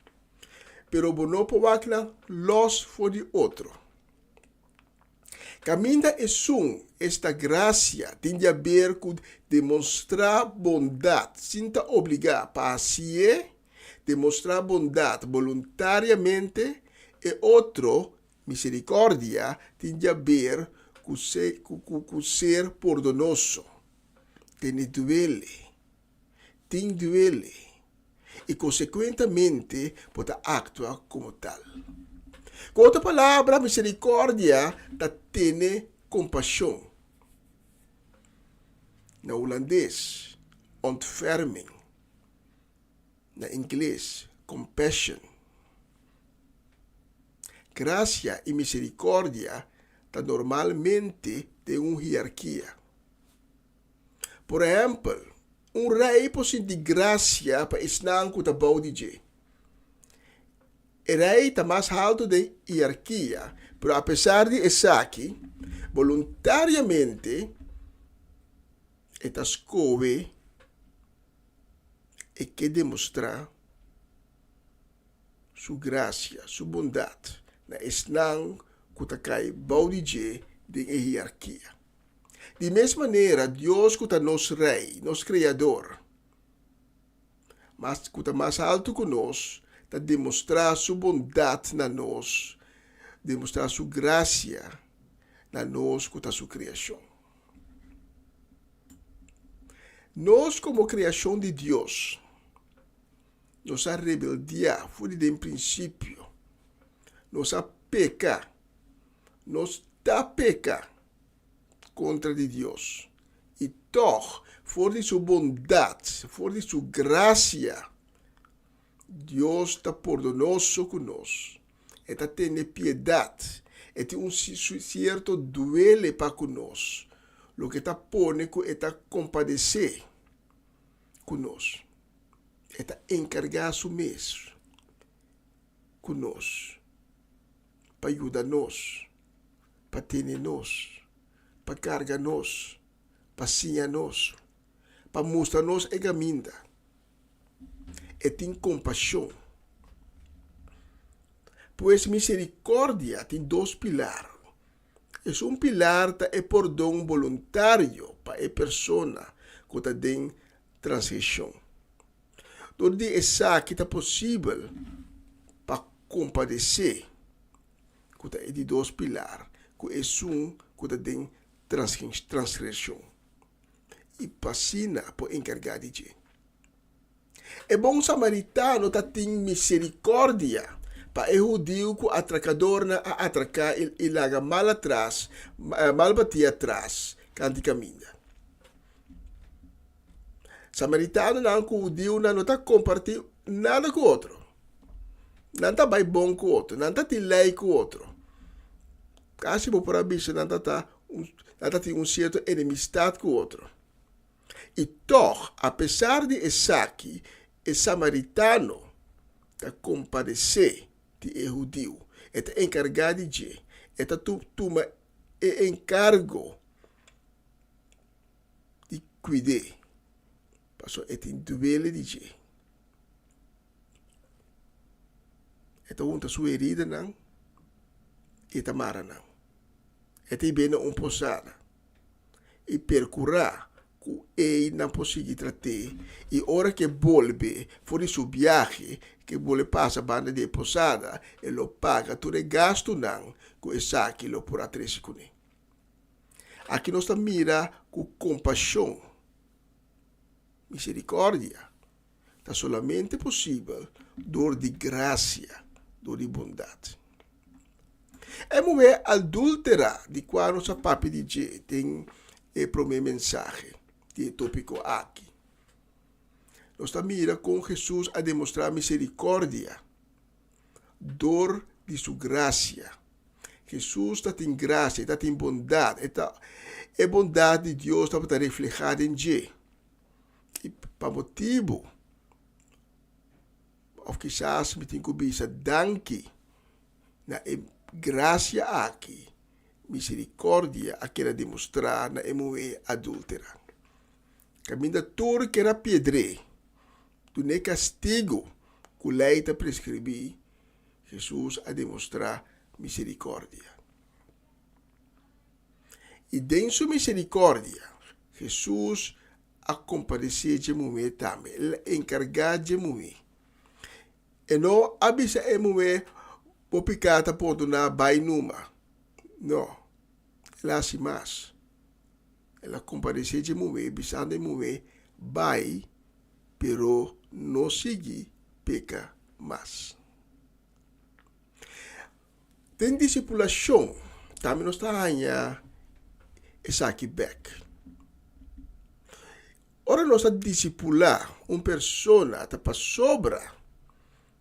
Pero não pode los for de outro. Caminha esta graça tem a ver com demonstrar bondade, sem estar obrigado para assim, demonstrar bondade voluntariamente, e outro, misericórdia, tem a ver com ser perdonoso, tem duele, e consequentemente pode actuar como tal. Com outra palavra, misericórdia tem compaixão. Na holandês, ontferming. Na inglês, compassion. Graça e misericórdia normalmente têm uma hierarquia. Por exemplo, rei pode de graça para ensinar que está bom de jeito. O rei está mais alto da hierarquia, mas apesar de isso aqui, voluntariamente, está escolhe e quer demonstrar sua graça, sua bondade, na ensinar que está bom de jeito da hierarquia. De mesma maneira, Deus que é nosso Rei, nosso Criador, mas que está mais alto que nós, está demonstrar sua bondade na nós, demonstrar sua graça na nós que está sua criação. Nós, como criação de Deus, nossa rebeldia foi de princípio, nossa peca, nós está peca contra de Deus. E toch, por de sua bondade, por de sua graça, Deus está perdonoso conosco. Está tendo piedade. Está certo duele para conosco. Lo que está pone está compadecer conosco. Está encargar su mesmo conosco. Para ajudar-nos, para ter-nos, para carregar-nos, para ensinar-nos, para mostrar-nos o caminho. E tem compaixão. Pois misericórdia tem dois pilares. É pilar que é perdão voluntário para a pessoa que está em transgressão. Onde essa que está possível para compadecer, que está de dois pilares, que é que está em transgressão. E passina para encargar de gente. É bom samaritano tá tem misericórdia para o judeu que atracador na atracar e laga mal atrás, mal batia atrás, canti caminha. Samaritano não que o judeu não tá compartilhando nada com o outro. Não tá bem bom com o outro, não tá te lei com o outro. Caso por abiso não tá tem certo enemistade com o outro. E toch, apesar de essa aqui, o samaritano está compadecer de judeu, está encarregado de, está toma encargo de cuidar, passou é tem duele de je, está unta sua herida não, está mara não, está bem uma posada e percurar que não consegue tratar e hora que volve for su viaje que vuole passa banda de posada e lo paga todo o gasto não que essa aqui lo por atrás com ele. Aqui nós mira com compaixão, misericórdia, está solamente possível dor de graça, dor de bondade. É mulher adúltera de quando nossa papi de je tem o primeiro mensagem de tópico aqui. Nós mira com Jesus a demonstrar misericórdia, dor de sua graça. Jesus está em graça, está em bondade, a bondade de Deus está reflejada em je. E para motivo, ou quizás me tem que bisa danke na graça aqui, misericórdia a querer demonstrar na mulher adúltera. Caminha tudo que era pedre, do ne castigo que a lei te prescrevi, Jesus a demonstrar misericórdia. E dentro sua misericórdia, Jesus a compadecer de mulher também, ele encargar de mulher. E não avisa a mulher, vou picata por donar bai numa. Não, ela assim mais. Ela compadecer de mulher, bisando de mulher, vai, pero não seguir, peca mais. Tem discipulação, também nós está ganhando essa aqui back. Ora nós está discipular uma pessoa, tá para sobra,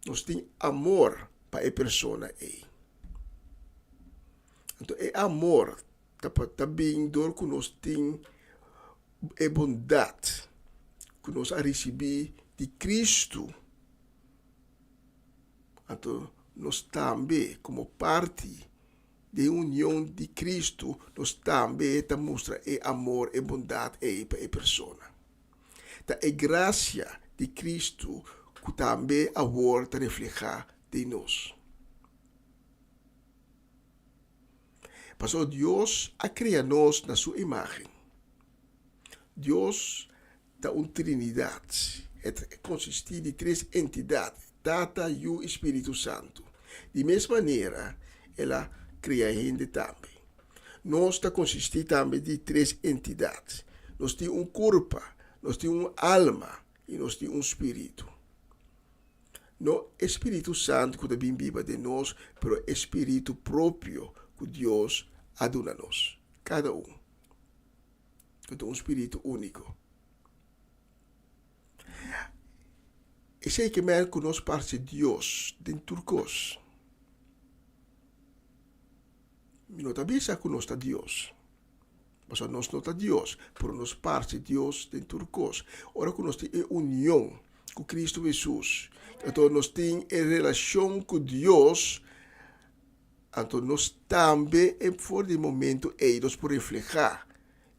nós tem amor para a pessoa aí. Então, é amor tá bem dor que nós tem é bondade que nós a receber de Cristo. Então, nós também, como parte da união de Cristo, nós também tá mostra é amor e bondade aí para a pessoa. Tá é graça de Cristo que também a volta reflejar de nós. Passou Deus a criar nós na sua imagem. Deus da uma Trinidade. Consiste de 3 entidades, Tata, Yu e Espírito Santo. De mesma maneira, ela cria a gente também. Nós está consistir também de 3 entidades. Nós temos um corpo, nós temos uma alma e nós temos um espírito. Não Espírito Santo que também vive de nós, mas Espírito próprio que Deus aduna nós. Cada um. Que tem um espírito único. E sei que mesmo que nós parte de Deus, dentro de nós. Não está bem que nós está Deus. Mas nós não está Deus, mas nós parte de Deus dentro de nós. Ora que nós temos união com Cristo Jesus. Então nós temos relação com Deus. Então nós também, por de momento, nós por reflejar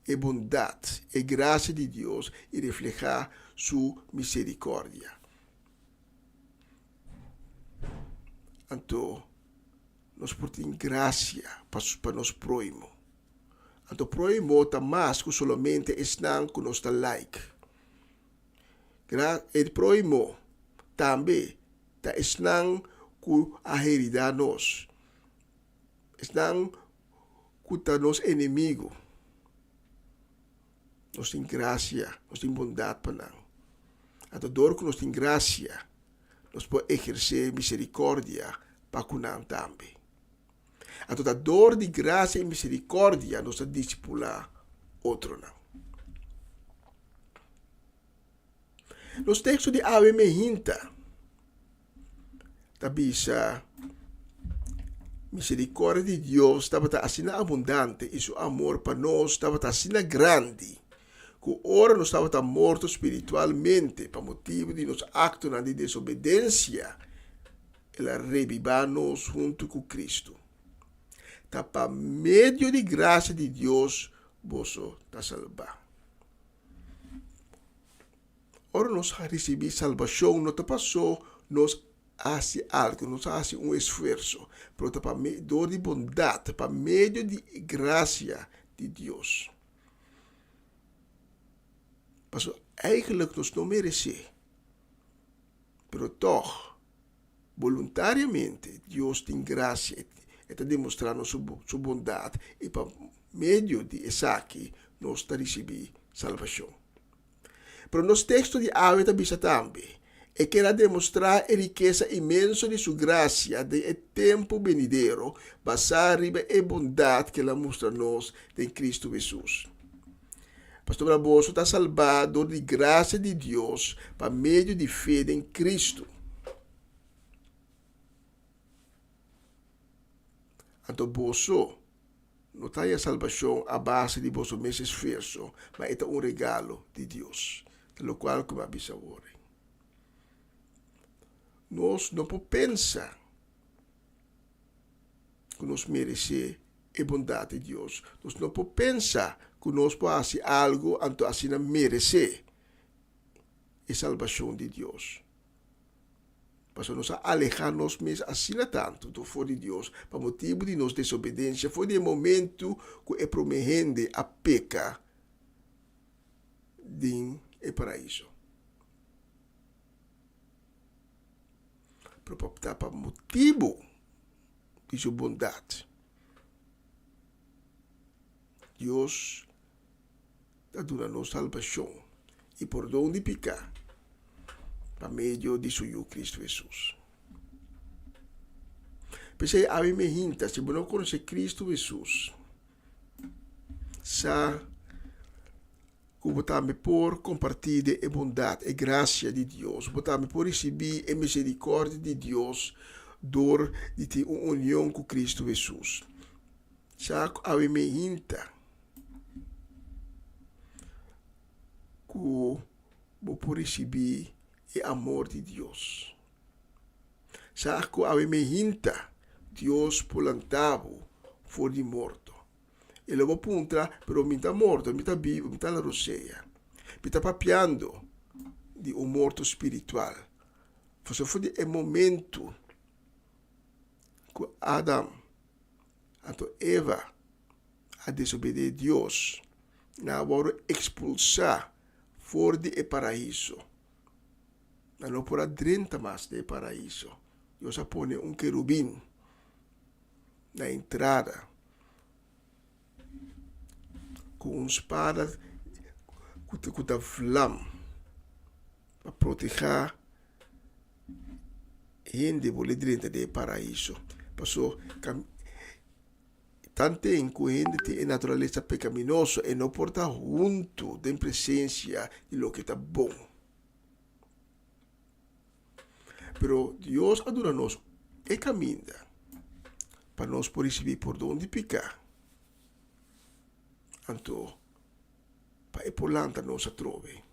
a bondade, a graça de Deus e reflejar sua misericórdia. Então, nós portamos graça para nós próximos. Então, próximo está mais que somente estão que nós está like. E próximo também estão que a heredar nós. Estão que nós inimigos. Nós temos graça, nós temos bondade para nós. Então, dor que nós temos graça, nós podemos exercer misericórdia para nós também. Então, a dor de graça e misericórdia nós discipular outro não. Nos textos de Ave Mehinta, tabisa misericórdia de Deus estava assim abundante e seu amor para nós estava assim grande. Que ora nós estava morto espiritualmente por motivo de nos actos de desobediência. Ela reviva-nos junto com Cristo. Tá para meio de graça de Deus, você está salvado. Ora nós recebemos salvação, não te passou, nós fazemos algo, nós fazemos um esforço, mas para meio de bondade, para meio de graça de Deus. Mas eigenlijk nós não merecemos, mas toch, voluntariamente, Deus tem graça e está demonstrando sua bondade e para meio de isso aqui, nós recebemos salvação. Pero nos textos de Ave também, é que ela demonstrar a riqueza imensa de sua graça de tempo venidero, basada em bondade que ela mostra a nós em Cristo Jesus. Pastor Barbosa está salvado de graça de Deus para meio de fé em Cristo. Então, você não tem a salvação à base de vosso mesmo esforço, mas é um regalo de Deus, pelo qual como avisa agora. Nós não podemos pensar que nós merecemos a bondade de Deus. Nós não podemos pensar que nós podemos fazer algo antes assim merecer a salvação de Deus. Mas nós alejarmos mesmo assim tanto do fora de Deus, por motivo de nossa desobediência, foi o momento que é prometendo a peca do paraíso. Para motivo de sua bondade, Deus está dando salvação e por onde pecar, para meio de seu Cristo Jesus. Pensei, a mim me hinta, se você não conhece Cristo Jesus, sabe que também por compartilhar a bondade e graça de Deus, também por receber a misericórdia de Deus, dor de ter uma união com Cristo Jesus. Sabe, a mim me hinta, que vou por receber o amor de Deus. Sabe, a mim me hinta, Deus plantado fora de morto. Ele vai apontar, pero me está morto, me está vivo, me está na roceia. Me está papiando de um morto espiritual. Foi o momento que Adão, então Eva, a desobedecer a Deus, na vamos expulsar fora do paraíso. Não por adentro mais do paraíso. Deus põe querubim na entrada com uma espada com a flama para proteger gente que dentro do paraíso. Passou tanto em que a natureza pecaminosa e não porta junto da presença de lo que está bom. Pero Deus adora nós e caminha para nós por receber por onde pecar. Então, para e polanta nós a trove,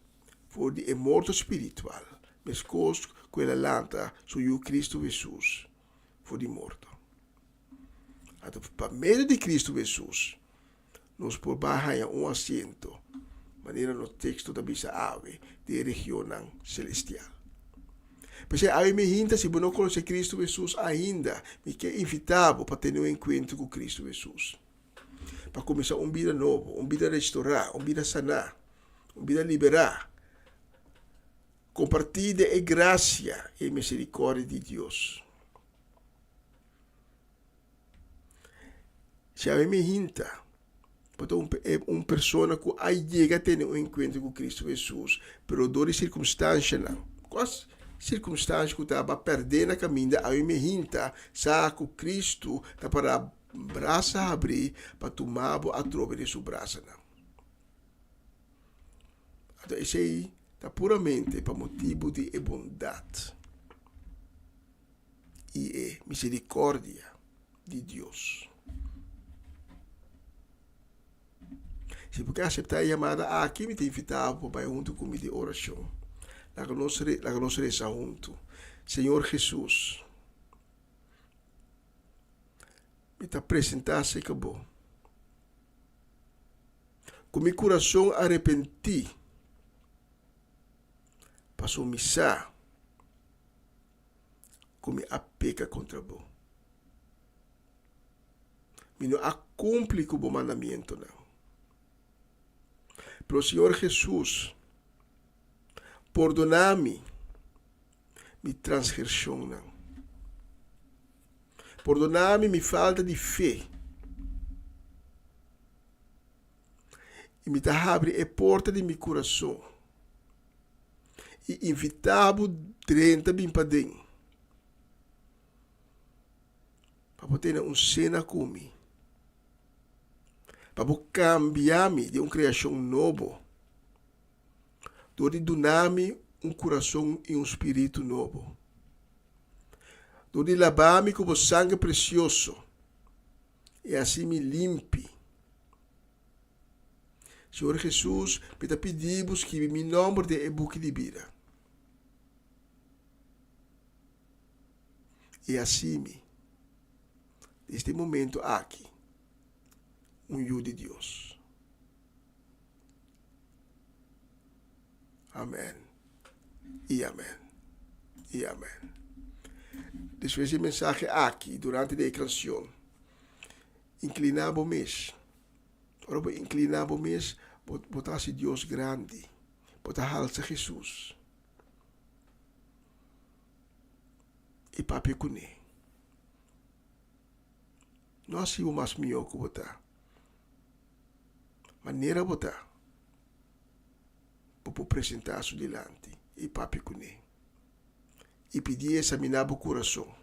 for de morto espiritual, mas conosco quella lanta su Cristo Jesus, for de morto. Então, para meio de Cristo Jesus, nós por baixar assento, maneira no texto da bisa ave de região celestial. Mas aí me hinta, se você não conhece Cristo Jesus ainda, me quer invitado para ter um encontro com Cristo Jesus. Para começar uma vida nova, uma vida restaurar, uma vida sanar, uma vida liberar. Compartilhar a graça e a misericórdia de Deus. Se aí me hinta, para uma pessoa que aí chega a ter um encontro com Cristo Jesus, pero dor de circunstância não. Quais circunstâncias que estava perdendo a caminho, aí me hinta, saco Cristo tá para braça abrir para tomar a trova de sua braça não. Então esse aí está puramente para motivo de bondade e misericórdia de Deus. Se você aceitar a chamada aqui, me tem invitado para junto comigo de oração. La conoce junto. Senhor Jesus, me te apresentasse acabou. Com meu coração arrependi, passou missa, como a peca contra você. Me não cumpre com o mandamento não. Pero Senhor Jesus, perdona-me minha transgressão não. Perdona-me minha falta de fé. E me abre a porta de meu coração. E invitavo dentro bem para dentro. Para ter uma cena comigo. Para cambiar-me de uma criação nova. Para donar-me um coração e um espírito novo. Para lavar-me com o sangue precioso. E assim me limpe. Senhor Jesus, me pedimos que me nome de book de vida. E assim, neste momento aqui, filho de Deus. Amém. E amém. E amém. Deixa eu esse mensagem aqui, durante a canção. Inclinava o mês. Ora, inclinava o mês, botasse Deus grande. Botasse Jesus. E papi cune. Nós somos mais melhor que botar. Maneira botar. Para apresentar isso delante. E papi cune. E pedir examinar o coração.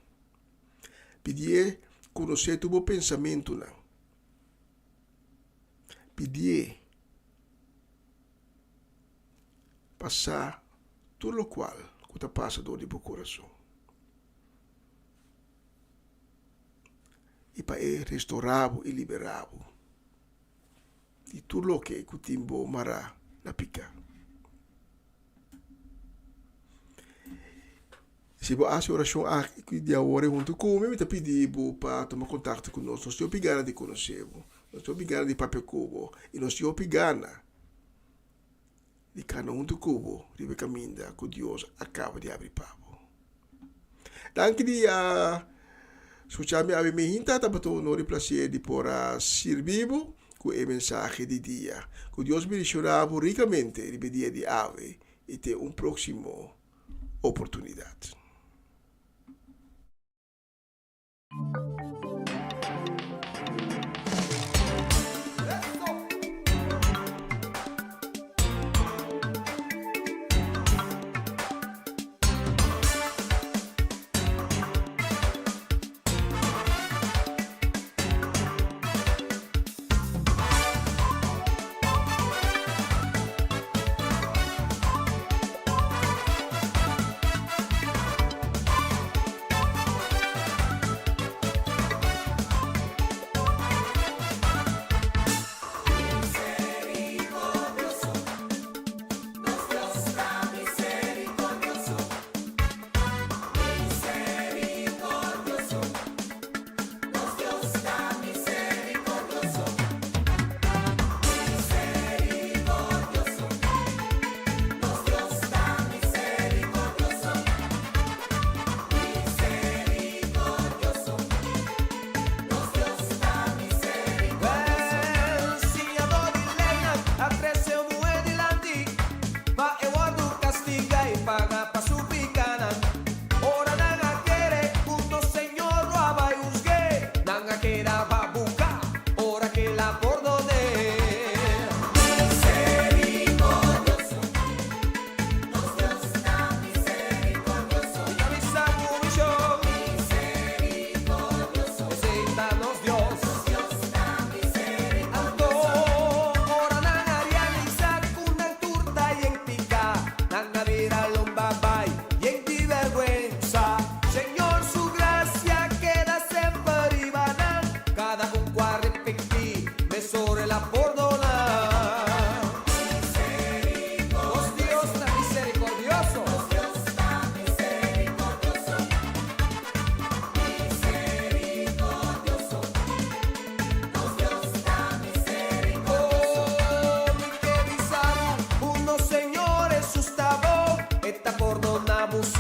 Pedir conhecer o pensamento não. Pedir passar tudo o qual que está passando do coração. E para restaurar e liberar de tudo o que o timbo mará na pica. Se você acha oração aqui de agora junto comigo, me pedir para tomar contato conosco. Nós estamos obrigados de conhecer. Nós estamos obrigados de papel cubo. E nós estamos obrigados de cada junto cubo de caminho que Deus acaba de abrir para você. Danke de escutar-me a minha hinta, tá para todo prazer de por servir con el mensaje de día. Que Dios bendicioná ricamente el día de hoy y te un próximo oportunidad.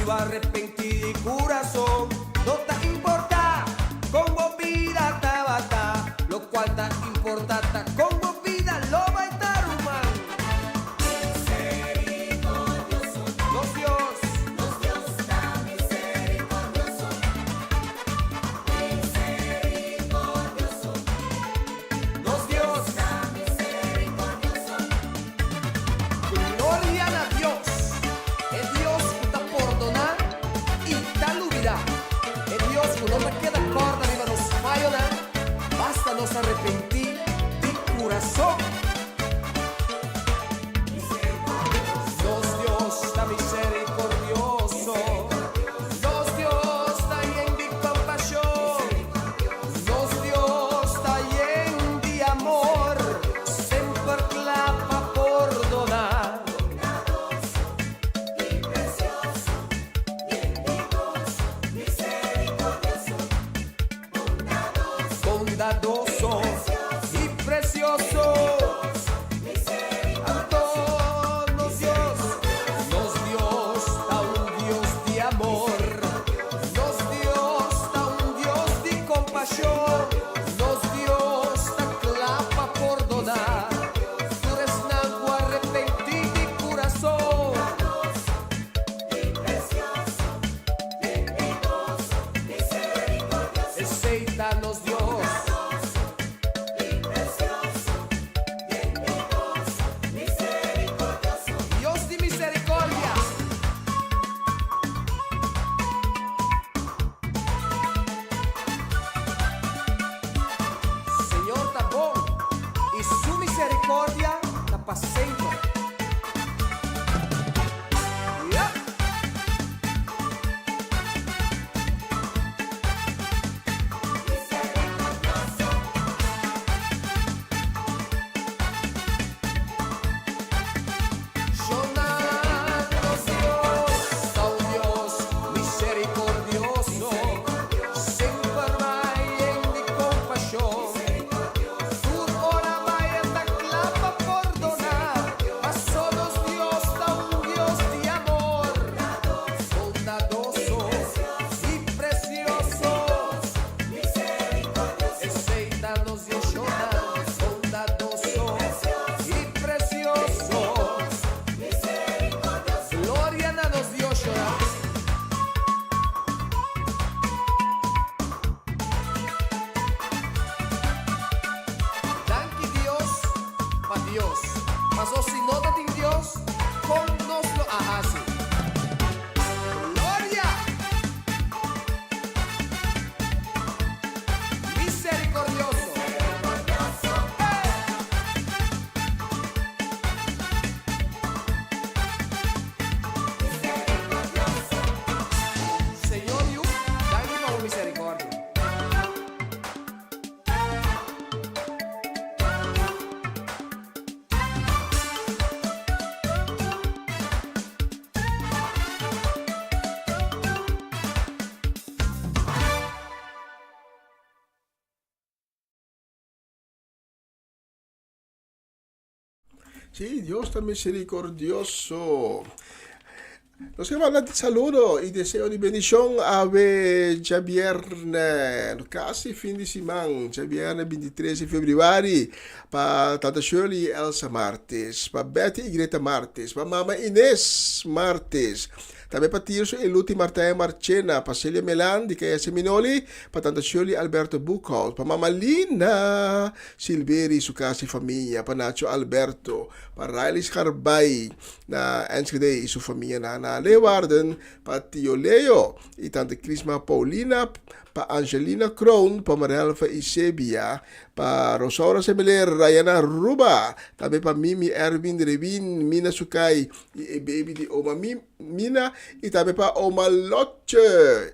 Arrepentidi corazón, no te importa como vida tabata, lo cual te importa como vida lo va a estar humano. Misericordioso, nos Dios está misericordioso, misericordioso, nos Dios está misericordioso. Gloria a Dios, es Dios que está perdonar y tal olvidar. Es Dios que no me queda corda arriba nos fallará. Basta nos arrepentir de corazón. Nos Dios está misericordioso. Nos Dios está lleno de compasión. Nos Dios está lleno de amor. Siempre clama por donar. Bondadoso y precioso, santo nos Dios está un Dios de amor, nos Dios está un Dios de compasión, nos Dios está clama por donar, tú eres nago arrepentido de corazón, misericordioso, misericordioso, aceita nos Dios. Sí, Dios está misericordioso. Los que mandan saludo y deseo de bendición a ya viernes, casi fin de semana, ya viernes 23 de febrero, para Tata Shirley Elsa Martes, para Betty y Greta Martes, para Mama Inés Martes, também para Tirso e Luti Martaia Marchena, para Celia Melan, de Kaya Seminoli, para Tanta Shirley Alberto Buchhaus, para Mama Lina Silveri, su casa e família, para Nacho Alberto, para Riley Scarbay, na Enschede e sua família na Leeuwarden, para Tio Leo e Tante Crisma Paulina, para Angelina Kroon, para Marielfa Isebia, para Rosaura Semeler, Rayana Ruba, também para Mimi Erwin Revin, Mina Sukay e baby de Oma Mina, e também para Oma Lotje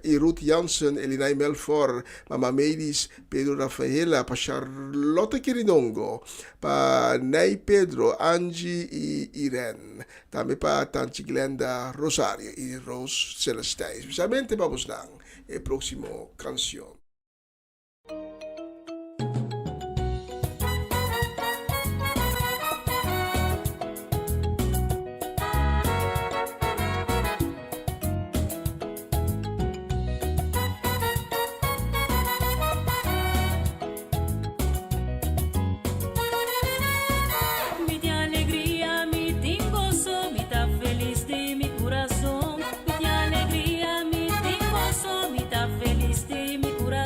e Ruth Jansen, Elinay Melfor, Mama Melis, Pedro Rafaela, para Charlotte Quirinongo, para Ney Pedro, Angie e Irene, também para Tante Glenda Rosario e Rose Celestine. Especialmente vamos na próximo canción. Mi de alegría, mi de gozo, mi ta feliz de mi corazón. Mi de alegría, mi de gozo, mi ta feliz de mi corazón.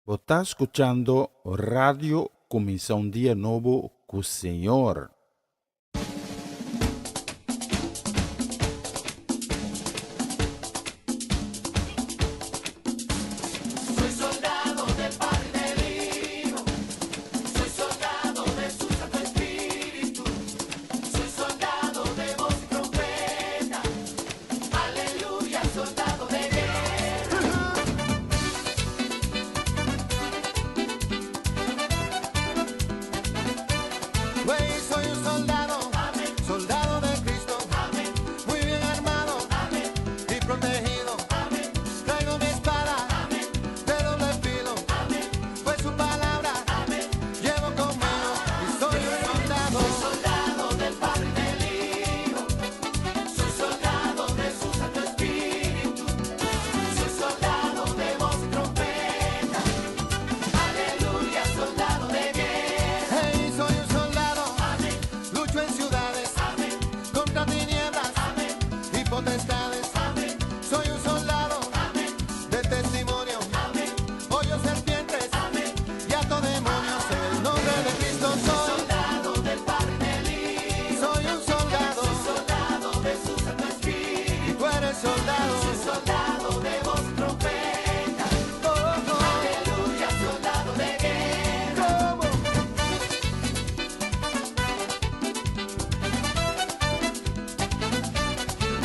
Vos está escuchando Radio Comienza un Día Nuevo con Señor. Soy soldado del Padre y del Hijo, soy soldado de su Santo Espíritu, soy soldado de voz y trompeta, aleluya, soldado de guerra. Güey, soy un soldado, soldado de Cristo, muy bien armado y protegido. Traigo mi espada de doble filo, pues su palabra llevo conmigo y soy un soldado. Soy soldado del Padre y del Hijo, soy soldado de su Santo Espíritu, soy soldado de voz y trompeta, aleluya, soldado de guerra. Hey, soy un soldado, lucho en ciudades, contra tinieblas y potestades. Soy un soldado de testimonio, hoyo serpientes y ato demonios. En el nombre de Cristo soy Soldado del Padre y del Hijo, soy un soldado, soldado de su Santo Espíritu, y tú eres soldado. soy soldado de voz y trompeta, aleluya, soldado de guerra.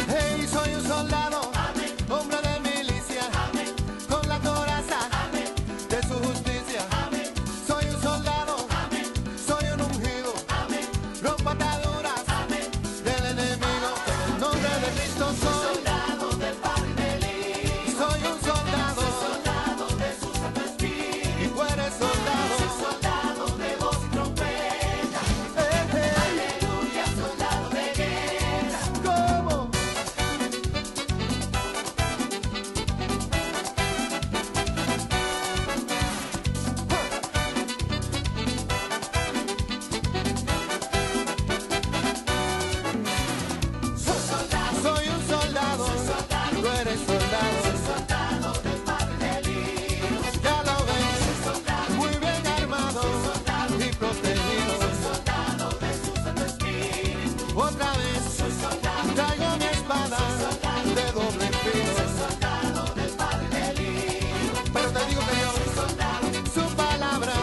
Hey, soy un soldado, hombre de milicia, con la coraza de su justicia. Soy un soldado, soy un ungido, rompo ataduras del enemigo. En el nombre de Cristo soy Soldado del Padre y del Hijo, soy un soldado, soldado de su Santo Espíritu, y tú eres soldado. soldado de voz y trompeta, aleluya, soldado de guerra. ¿Cómo? Soy un soldado, tú eres soldado. Soldado del Padre y del Hijo, Ya lo ves, muy bien armado y protegido. soldado de su Santo Espíritu, Otra vez traigo mi espada de doble filo. soldado del Padre y del Hijo, Pero te digo que yo su palabra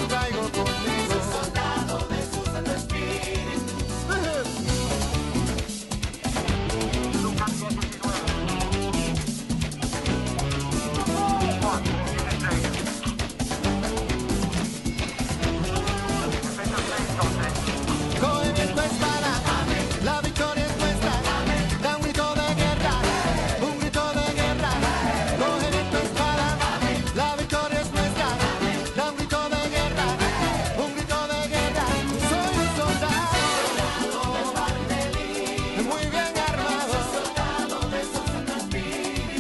traigo conmigo. soldado de su Santo Espíritu. Coge bien tu espada, la victoria es nuestra. Da un grito de guerra, un grito de guerra. Coge bien tu espada, la victoria es nuestra. Da un grito de guerra, un grito de guerra. Soy un soldado, muy bien armado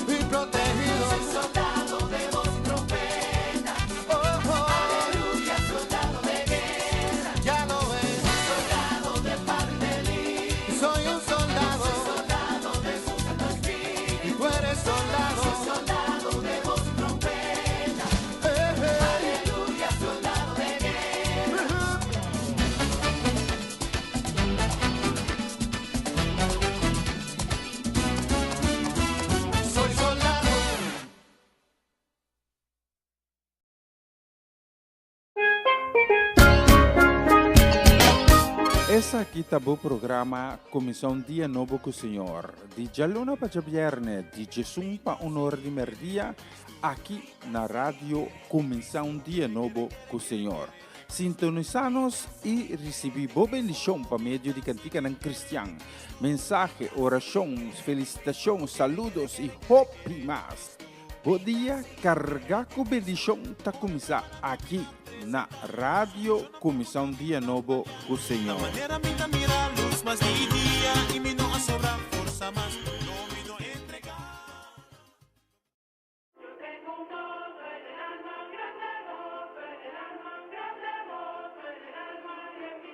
y protegido. Soldado de voz y trompeta, aleluya, soldado de guerra. Ya lo ves, Soldado del Padre y del Hijo, soy un soldado soldado de su Santo Espíritu, y tú eres soldado. soldado de voz y trompeta, aleluya, soldado de guerra. Soy soldado. Essa aqui tá o programa Começar um Dia Novo com o Senhor. De Jaluna para Viernes, de Jesus para hora de merdia, aqui na rádio Começar um Dia Novo com o Senhor. Sintonizanos e recebi boa bendição para meio de cantiga não cristã. Mensagem, orações, felicitações, saludos e hope mais. Bom dia, carregar com bendição tá começar aqui na rádio Começar um Dia Novo com o Senhor. Manera minha mira a luz, mas dia e dia e me não sobra força, mas não me dou entregar. Yo tengo un gozo en el alma, un grande gozo en el alma, y en mi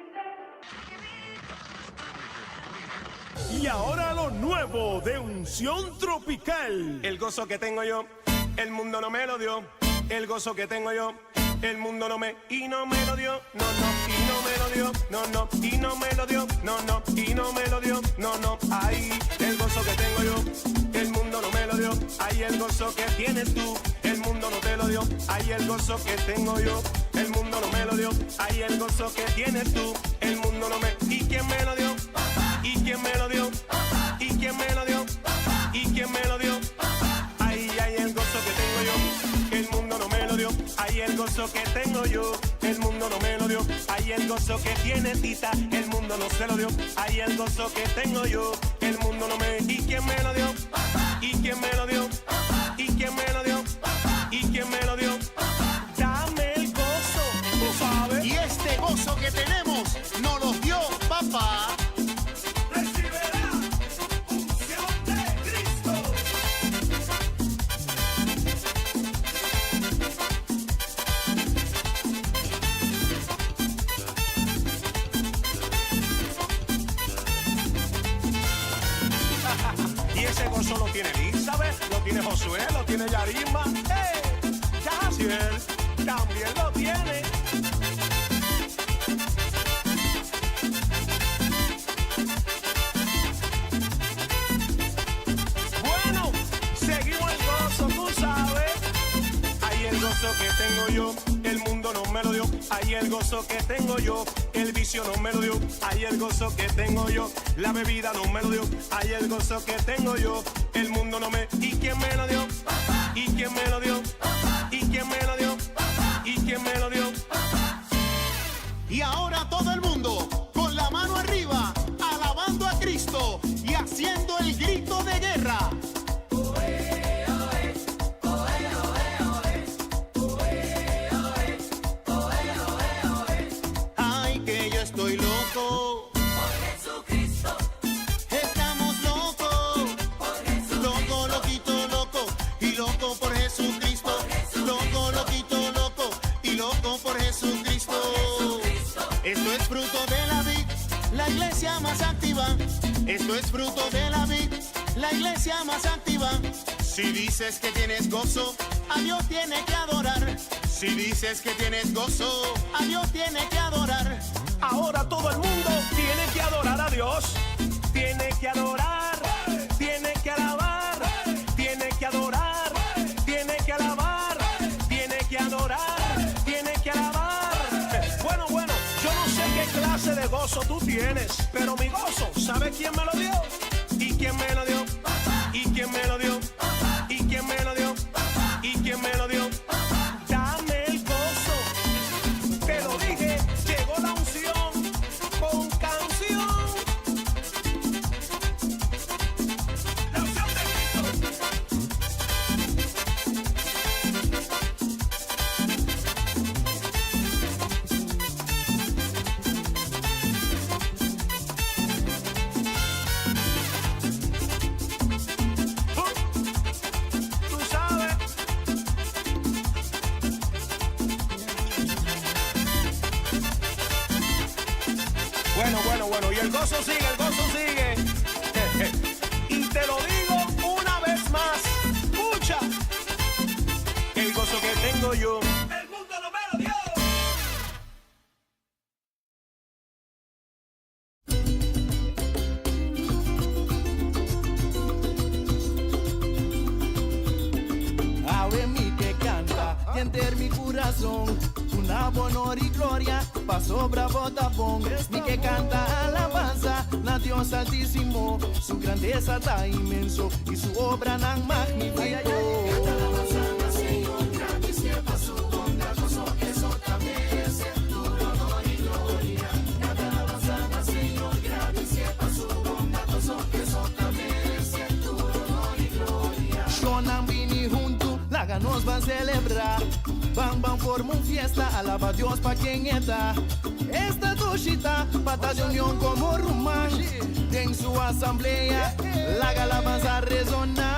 Y ahora lo nuevo de Unción Tropical. El gozo que tengo yo, el mundo no me lo dio. El gozo que tengo yo, el mundo no me lo dio. No, y no me lo dio. No, y no me lo dio. No, y no me lo dio. No, ay, el gozo que tengo yo, el mundo no me lo dio. Ay, el gozo que tienes tú, el mundo no te lo dio. Ay, el gozo que tengo yo, el mundo no me lo dio. Ay, el gozo que tienes tú, el mundo no me. ¿Y quién me lo dio? ¿Y quién me lo dio? ¿Y quién me lo dio? ¿Y quién me lo dio? Ay, el gozo que tengo yo, el mundo no me lo dio. Ay, el gozo que tengo yo, el mundo no me lo dio. Ay, el gozo que tiene Tita, el mundo no se lo dio. Ay, el gozo que tengo yo, el mundo no me. ¿Y quién me lo dio? ¿Y quién me lo dio? ¿Y quién me lo dio? ¿Y quién me lo dio? Dame el gozo, tú sabes. Y este gozo que tenemos nos lo dio papá. Ese gozo lo tiene Elizabeth, lo tiene Josué, lo tiene Yarimba. ¡Hey! Yaciel también lo tiene. Bueno, seguimos el gozo, tú sabes. Ahí el gozo que tengo yo, el mundo no me lo dio. Ahí el gozo que tengo yo, el vicio no me lo dio. Ahí el gozo que tengo yo, la bebida no me lo dio. Ahí el gozo que tengo yo, el mundo no me. ¿Y quién me lo dio? ¿Y quién me lo dio? ¿Y quién me lo dio? ¿Y quién me lo dio? Y ahora todo el mundo con la mano arriba, alabando a Cristo y haciendo el grito de guerra. Ay, que yo estoy loco. Por Jesucristo. Estamos locos. Por Jesucristo. Loco, loquito, loco. Y loco por Jesucristo. Loco, loquito, loco. Y loco por Jesucristo. Esto es fruto de la vid, la iglesia más activa. Esto es fruto de la vid, la iglesia más activa. Si dices que tienes gozo, a Dios tiene que adorar. Si dices que tienes gozo, a Dios tiene que adorar. Ahora todo el mundo tiene que adorar a Dios. Tiene que adorar, tiene que alabar, tiene que adorar, tiene que alabar, tiene que adorar, tiene que alabar. Bueno, yo no sé qué clase de gozo tú tienes, pero mi gozo, ¿sabe quién me lo dio? ¿Y quién me lo dio? ¿Y quién me lo dio? ¿Y quién me lo dio? ¿Y quién me lo dio? Dame el gozo. Te lo dije, llegó la unción con canción. La unción de Cristo. Tú sabes. Bueno, y el gozo sigue. Y te lo digo una vez más, escucha, el gozo que tengo yo, el mundo no me lo dio. Ave mi que canta, enter mi corazón, una honor y gloria, pa' sobra botapón. Mi que canta alabanza, na Dios altísimo, su grandeza está inmenso y su obra tan magnífico. Nos van a celebrar, van forma un fiesta, alaba a Dios pa' quien está. Esta tushita, patas de unión como rumán, en su asamblea, la alabanza resonar.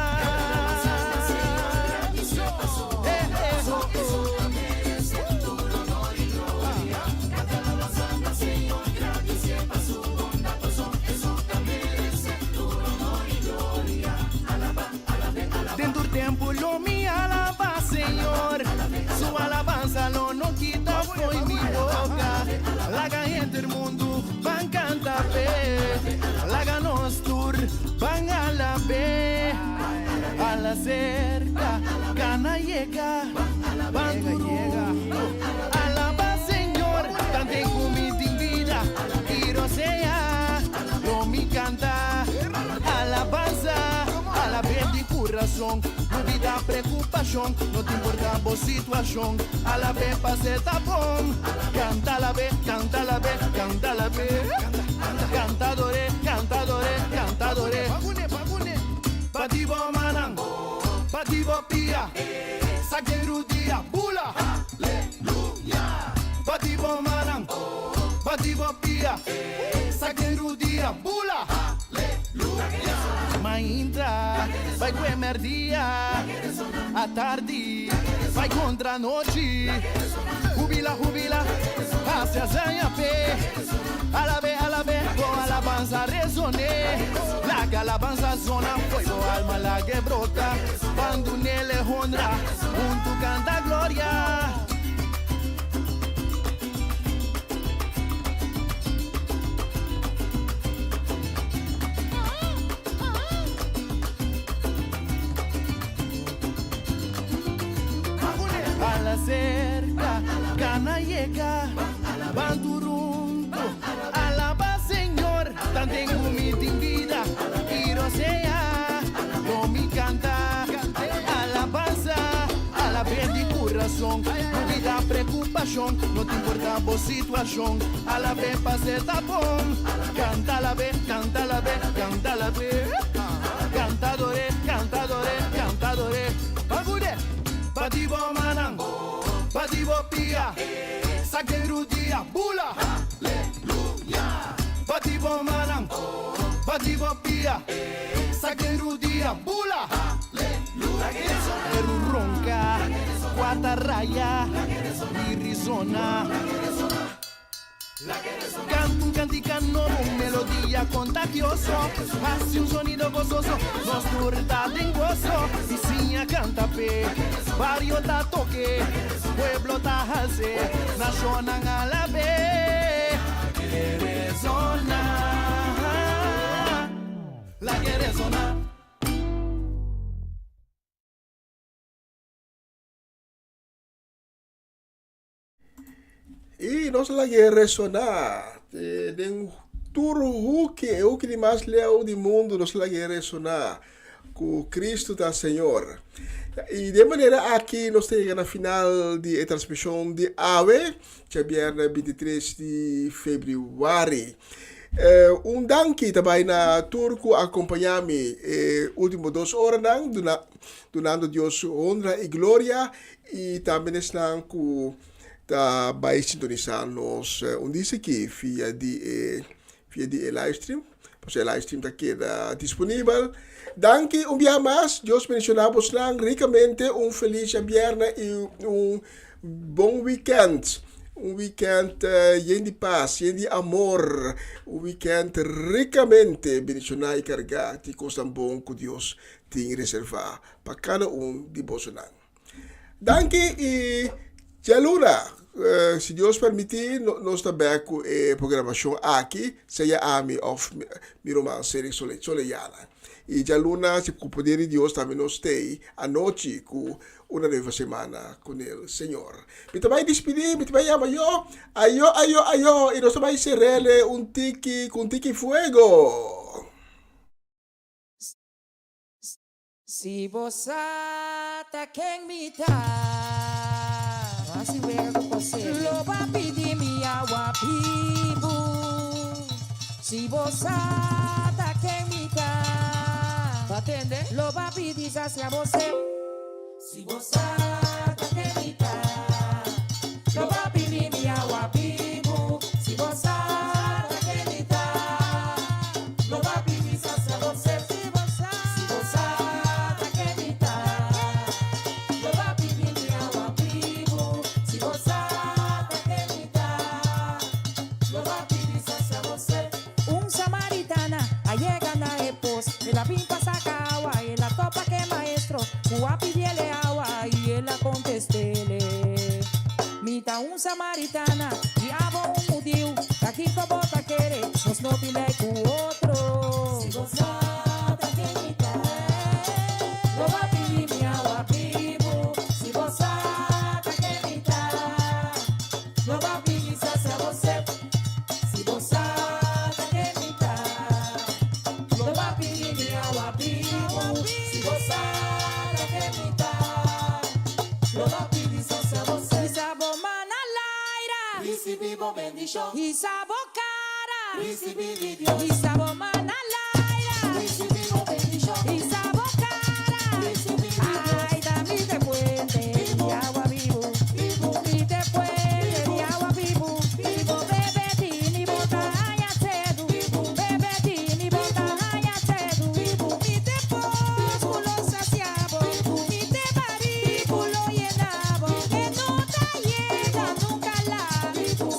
gente del mundo van canta be, la ganos tour van a la be, a la cerca, cana llega, van turungo, alaba Señor, cante comida en vida, quiero sea, no me canta, alabanza, a la vez de corazón, no vida preocupación, no te importa vos situación, a la vez pase tapón, canta la vez, canta la vez, canta la vez, cantadores, cantadores, cantadores, patibo manang, patibo pia, saqueru dia, bula, aleluya, patibo manang, patibo pia, saqueru dia, bula, aleluya. Maintra, vai comer dia, a tarde, vai contra a noite, jubila, jubila, hacia zanha pé, alabe, com alabanza resoné, la alabanza zona foi o alma la que brota, quando nele honra, junto canta glória. A la cerca, cana llega, bandurunto, alaba Señor, tan tengo mi vida, quiero sea, no me canta, alabanza, a la vez de corazón, no vida preocupación, no te importa vos situación, a la vez pase tapón, canta la vez, canta la vez, canta la vez, cantadores, cantadores, cantadores, patibo manang, patibo pia, saqueru dia, bula, aleluya. Patibo manang, patibo pia, saqueru dia, bula, aleluya. Eru ronca, cuarta raya, Arizona. Canta un canticano, melodía contagioso, hace un sonido gozoso, nos turta de gozo, vizinha canta pe, barrio ta toque, pueblo ta halse, nacionan a la vez, quiere sonar, la quiere sonar. E nós lá que ressonar, den tur o que de mais leal do mundo nós lá que ressonar com Cristo da Senhor. E de maneira aqui nós temos na final de transmissão de AVE, que é dia 23 de fevereiro. Danke também na turco acompanhar-me último 2 horas donando Deus honra e glória e também estão com da vai sintonizar-nos diz aqui via de livestream, porque o livestream está aqui disponível. Danke dia mais, Deus mencionamos ricamente, feliz viernes e bom weekend. Weekend lleno de paz, lleno de amor, weekend ricamente bendicionado e carregado de coisas bom que Deus tem reservado para cada de vós. Danke e Jaluna, se Deus permitir, nós também com a programação aqui, seja AMI of Miroman Série Soleyana. E Jaluna, se com o poder de Deus, também nós temos a noite com uma nova semana com o Senhor. Me também despedir, me também ayo, e nós também serele tiki fuego. Si vos ataquen mi así lo va a pedir mi agua pibu. Si vos ataquen mi atende, lo va a pedir hacia vos. Si vos ataquen mi lo va a pedir mi agua pibu. Si vos ataquen mi lo va a pedir hacia vos. La pimpa saca agua y la topa que maestro Cuá pidiele agua y él la contestele Mita un samaritana y abo un judío no te le cu otro. Si gozada que imita, lo va a pedir mi agua vivo. Si gozada que imita, lo va a pedir sacia você. Si gozada que imita, lo va a pedir mi agua vivo. Si gozada que imita, lo va a pedir sacia você. Y sabor manalaira, recibimos bendición. Y sabor cara, recibimos Dios. Y sabor manalaira, recibimos bendición. Y sabor cara, recibimos Dios. Ay, dame de puente de agua vivo. Y de puente de agua vivo. Vivo, bebe, dini, botalla, cedo. Bebe, dini, botalla, cedo. Y después pulo saciabo. Y te barículo llenabo. Que no te llega nunca la.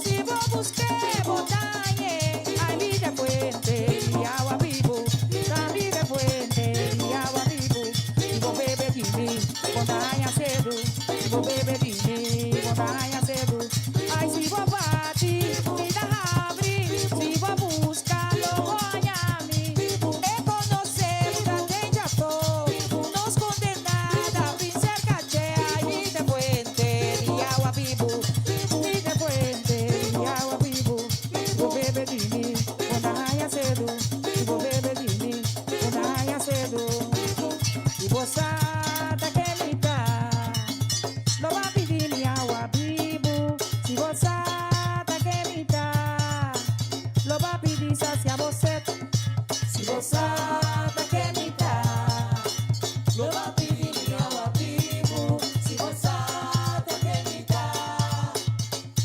Si vos busqué botalla. Ay, mi de puente de agua vivo. Dame de puente de agua vivo. Vivo, bebe, dini, botalla, cedo. Vivo, bebe, dini, botalla, cedo. Ay, si vos bati, me da abre. Si vos busca, lo voy a mí. E conocer la teja todo. Nos condenada, pincer caché. Ay, mi de puente de agua vivo. Mi de puente de agua vivo. Vivo, bebe, dini, botalla, cedo. Vivo, bebe, dini, botalla, cedo. Y vos sada que me da. Lo va a pedir mi agua vivo. Si vos sada que me da. Lo va a pedir sacia você. Si vos sada que me da. Lo va a pedir mi agua vivo. Si vos sada que me da.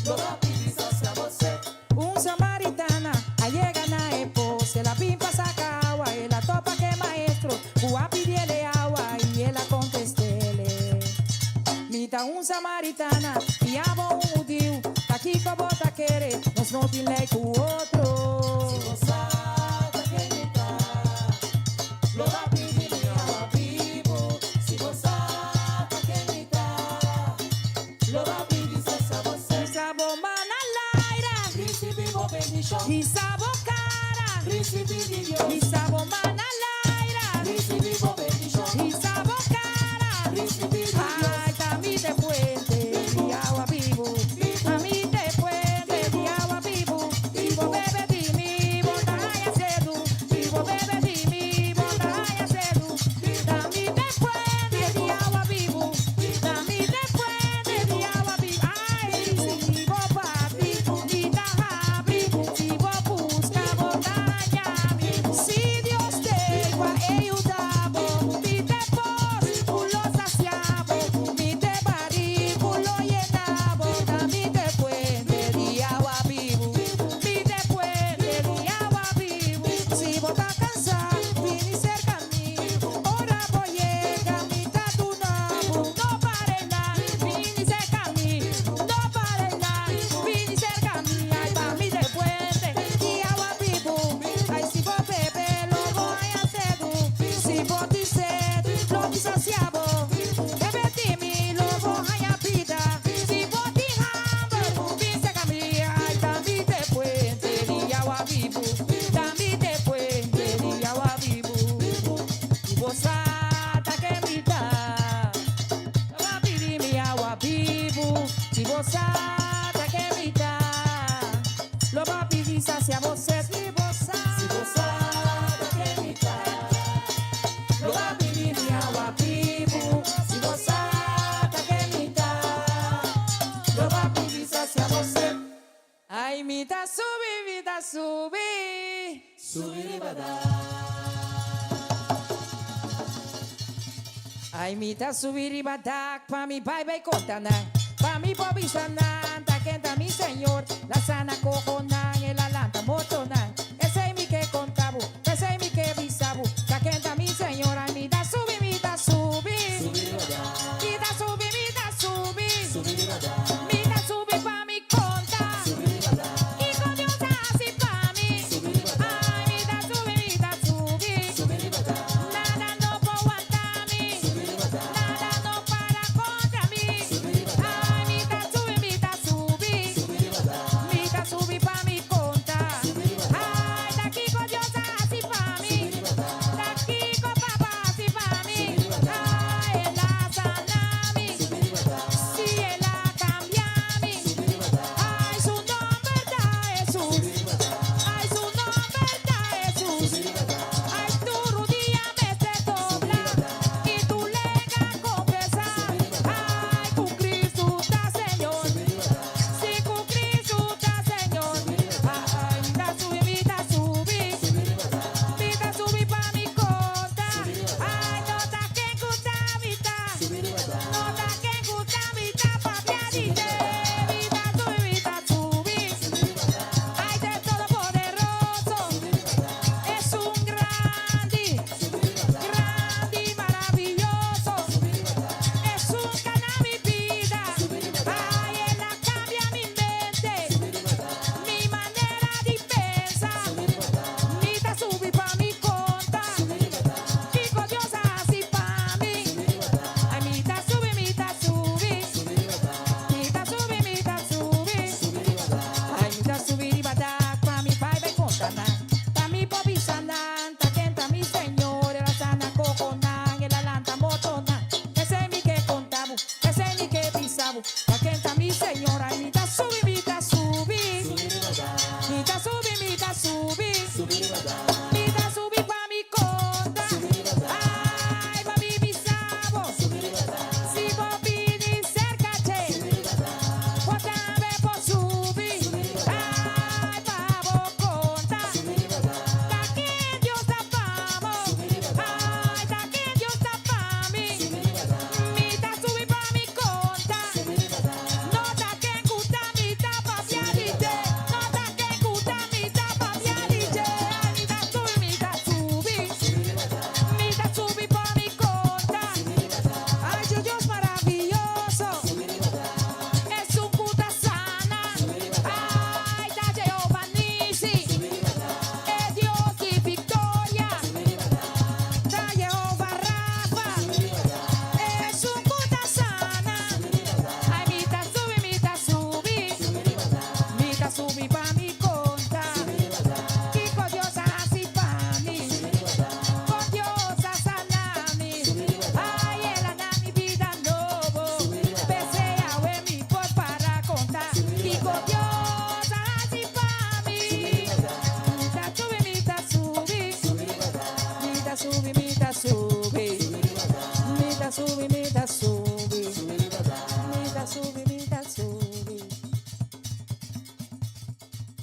Lo va a pedir sacia você. Un samaritana allega na epo. Se la pimpa saca agua. Y la topa que maestro. Fua pidiele agua. Y él la contestele. Mita un samaritana, e amo un judío, tá aqui com a bota querer, nós não te lei com o outro. Se gozada que me dá, lo va a pedir mi agua vivo. Se gozada que me dá, lo va a pedir sacia você. E sabor manalaira, recibimos bendición. E sabor cara, recibimos Dios. E sabor manalaira, recibimos bendición. E sabor cara, recibimos Dios. Ay, dame de puente de agua vivo. A mí de puente de agua vivo. Vivo, bebe, dini, botalla, cedo. Vivo, bebe, dini, botalla, cedo. Dame de puente de agua vivo. Dame de puente de agua vivo. Ay, si vos bati, y da abre. Si vos busca, botalla, si Dios te va a ayudar, mi te pos, pulo saciabo, mi te barículo llenabo, dame de puente de agua vivo, mi de puente de agua vivo. Si vos estás cansado, vení cerca a mí, ora voy llega, mi tu nabo, no pare nada, vení cerca a mí, no pare nada, vení cerca a mí, ay, dame de puente de agua vivo, ay, si vos bebe, lo voy a hacer, si vos dices, lo saciabo, bebe de mí, lo voy a pida, si vos te hambre, vení cerca a mí, ay, dame de puente de agua vivo, dame de puente de agua vivo, y vos sada que me da, lo va a pedir mi agua vivo, si vos sada que me da, lo va a pedir sacia você. Si vos sada que me da, lo va a pedir mi agua vivo. Si vos sada que me da, lo va a pedir sacia você. Ay, vida sube, subir y badar. Ay, vida subir y badar, pa mi pai vai contanar, pa mi bobi sanan, ta quenta mi señor, la sana cojonan, el alanta motonan, ese es mi que contabo, ese es mi que bisabu, ta quenta mi señor, ay, vida sube, vida sube, vida sube, vida sube, vida sube pa mi conta, y con Dios así pa mi, ay, vida sube, nada no puedo aguantarme, nada no para contra mí, ay, vida sube, vida sube pa mi conta. Kiko Dios así pa' mí. Con Dios a sanami. Ay, él anda mi vida novo. Pese a ver mi voz para contar. Kiko Dios así pa' mí. Mita sube. Mita sube. Mita sube. Mita sube.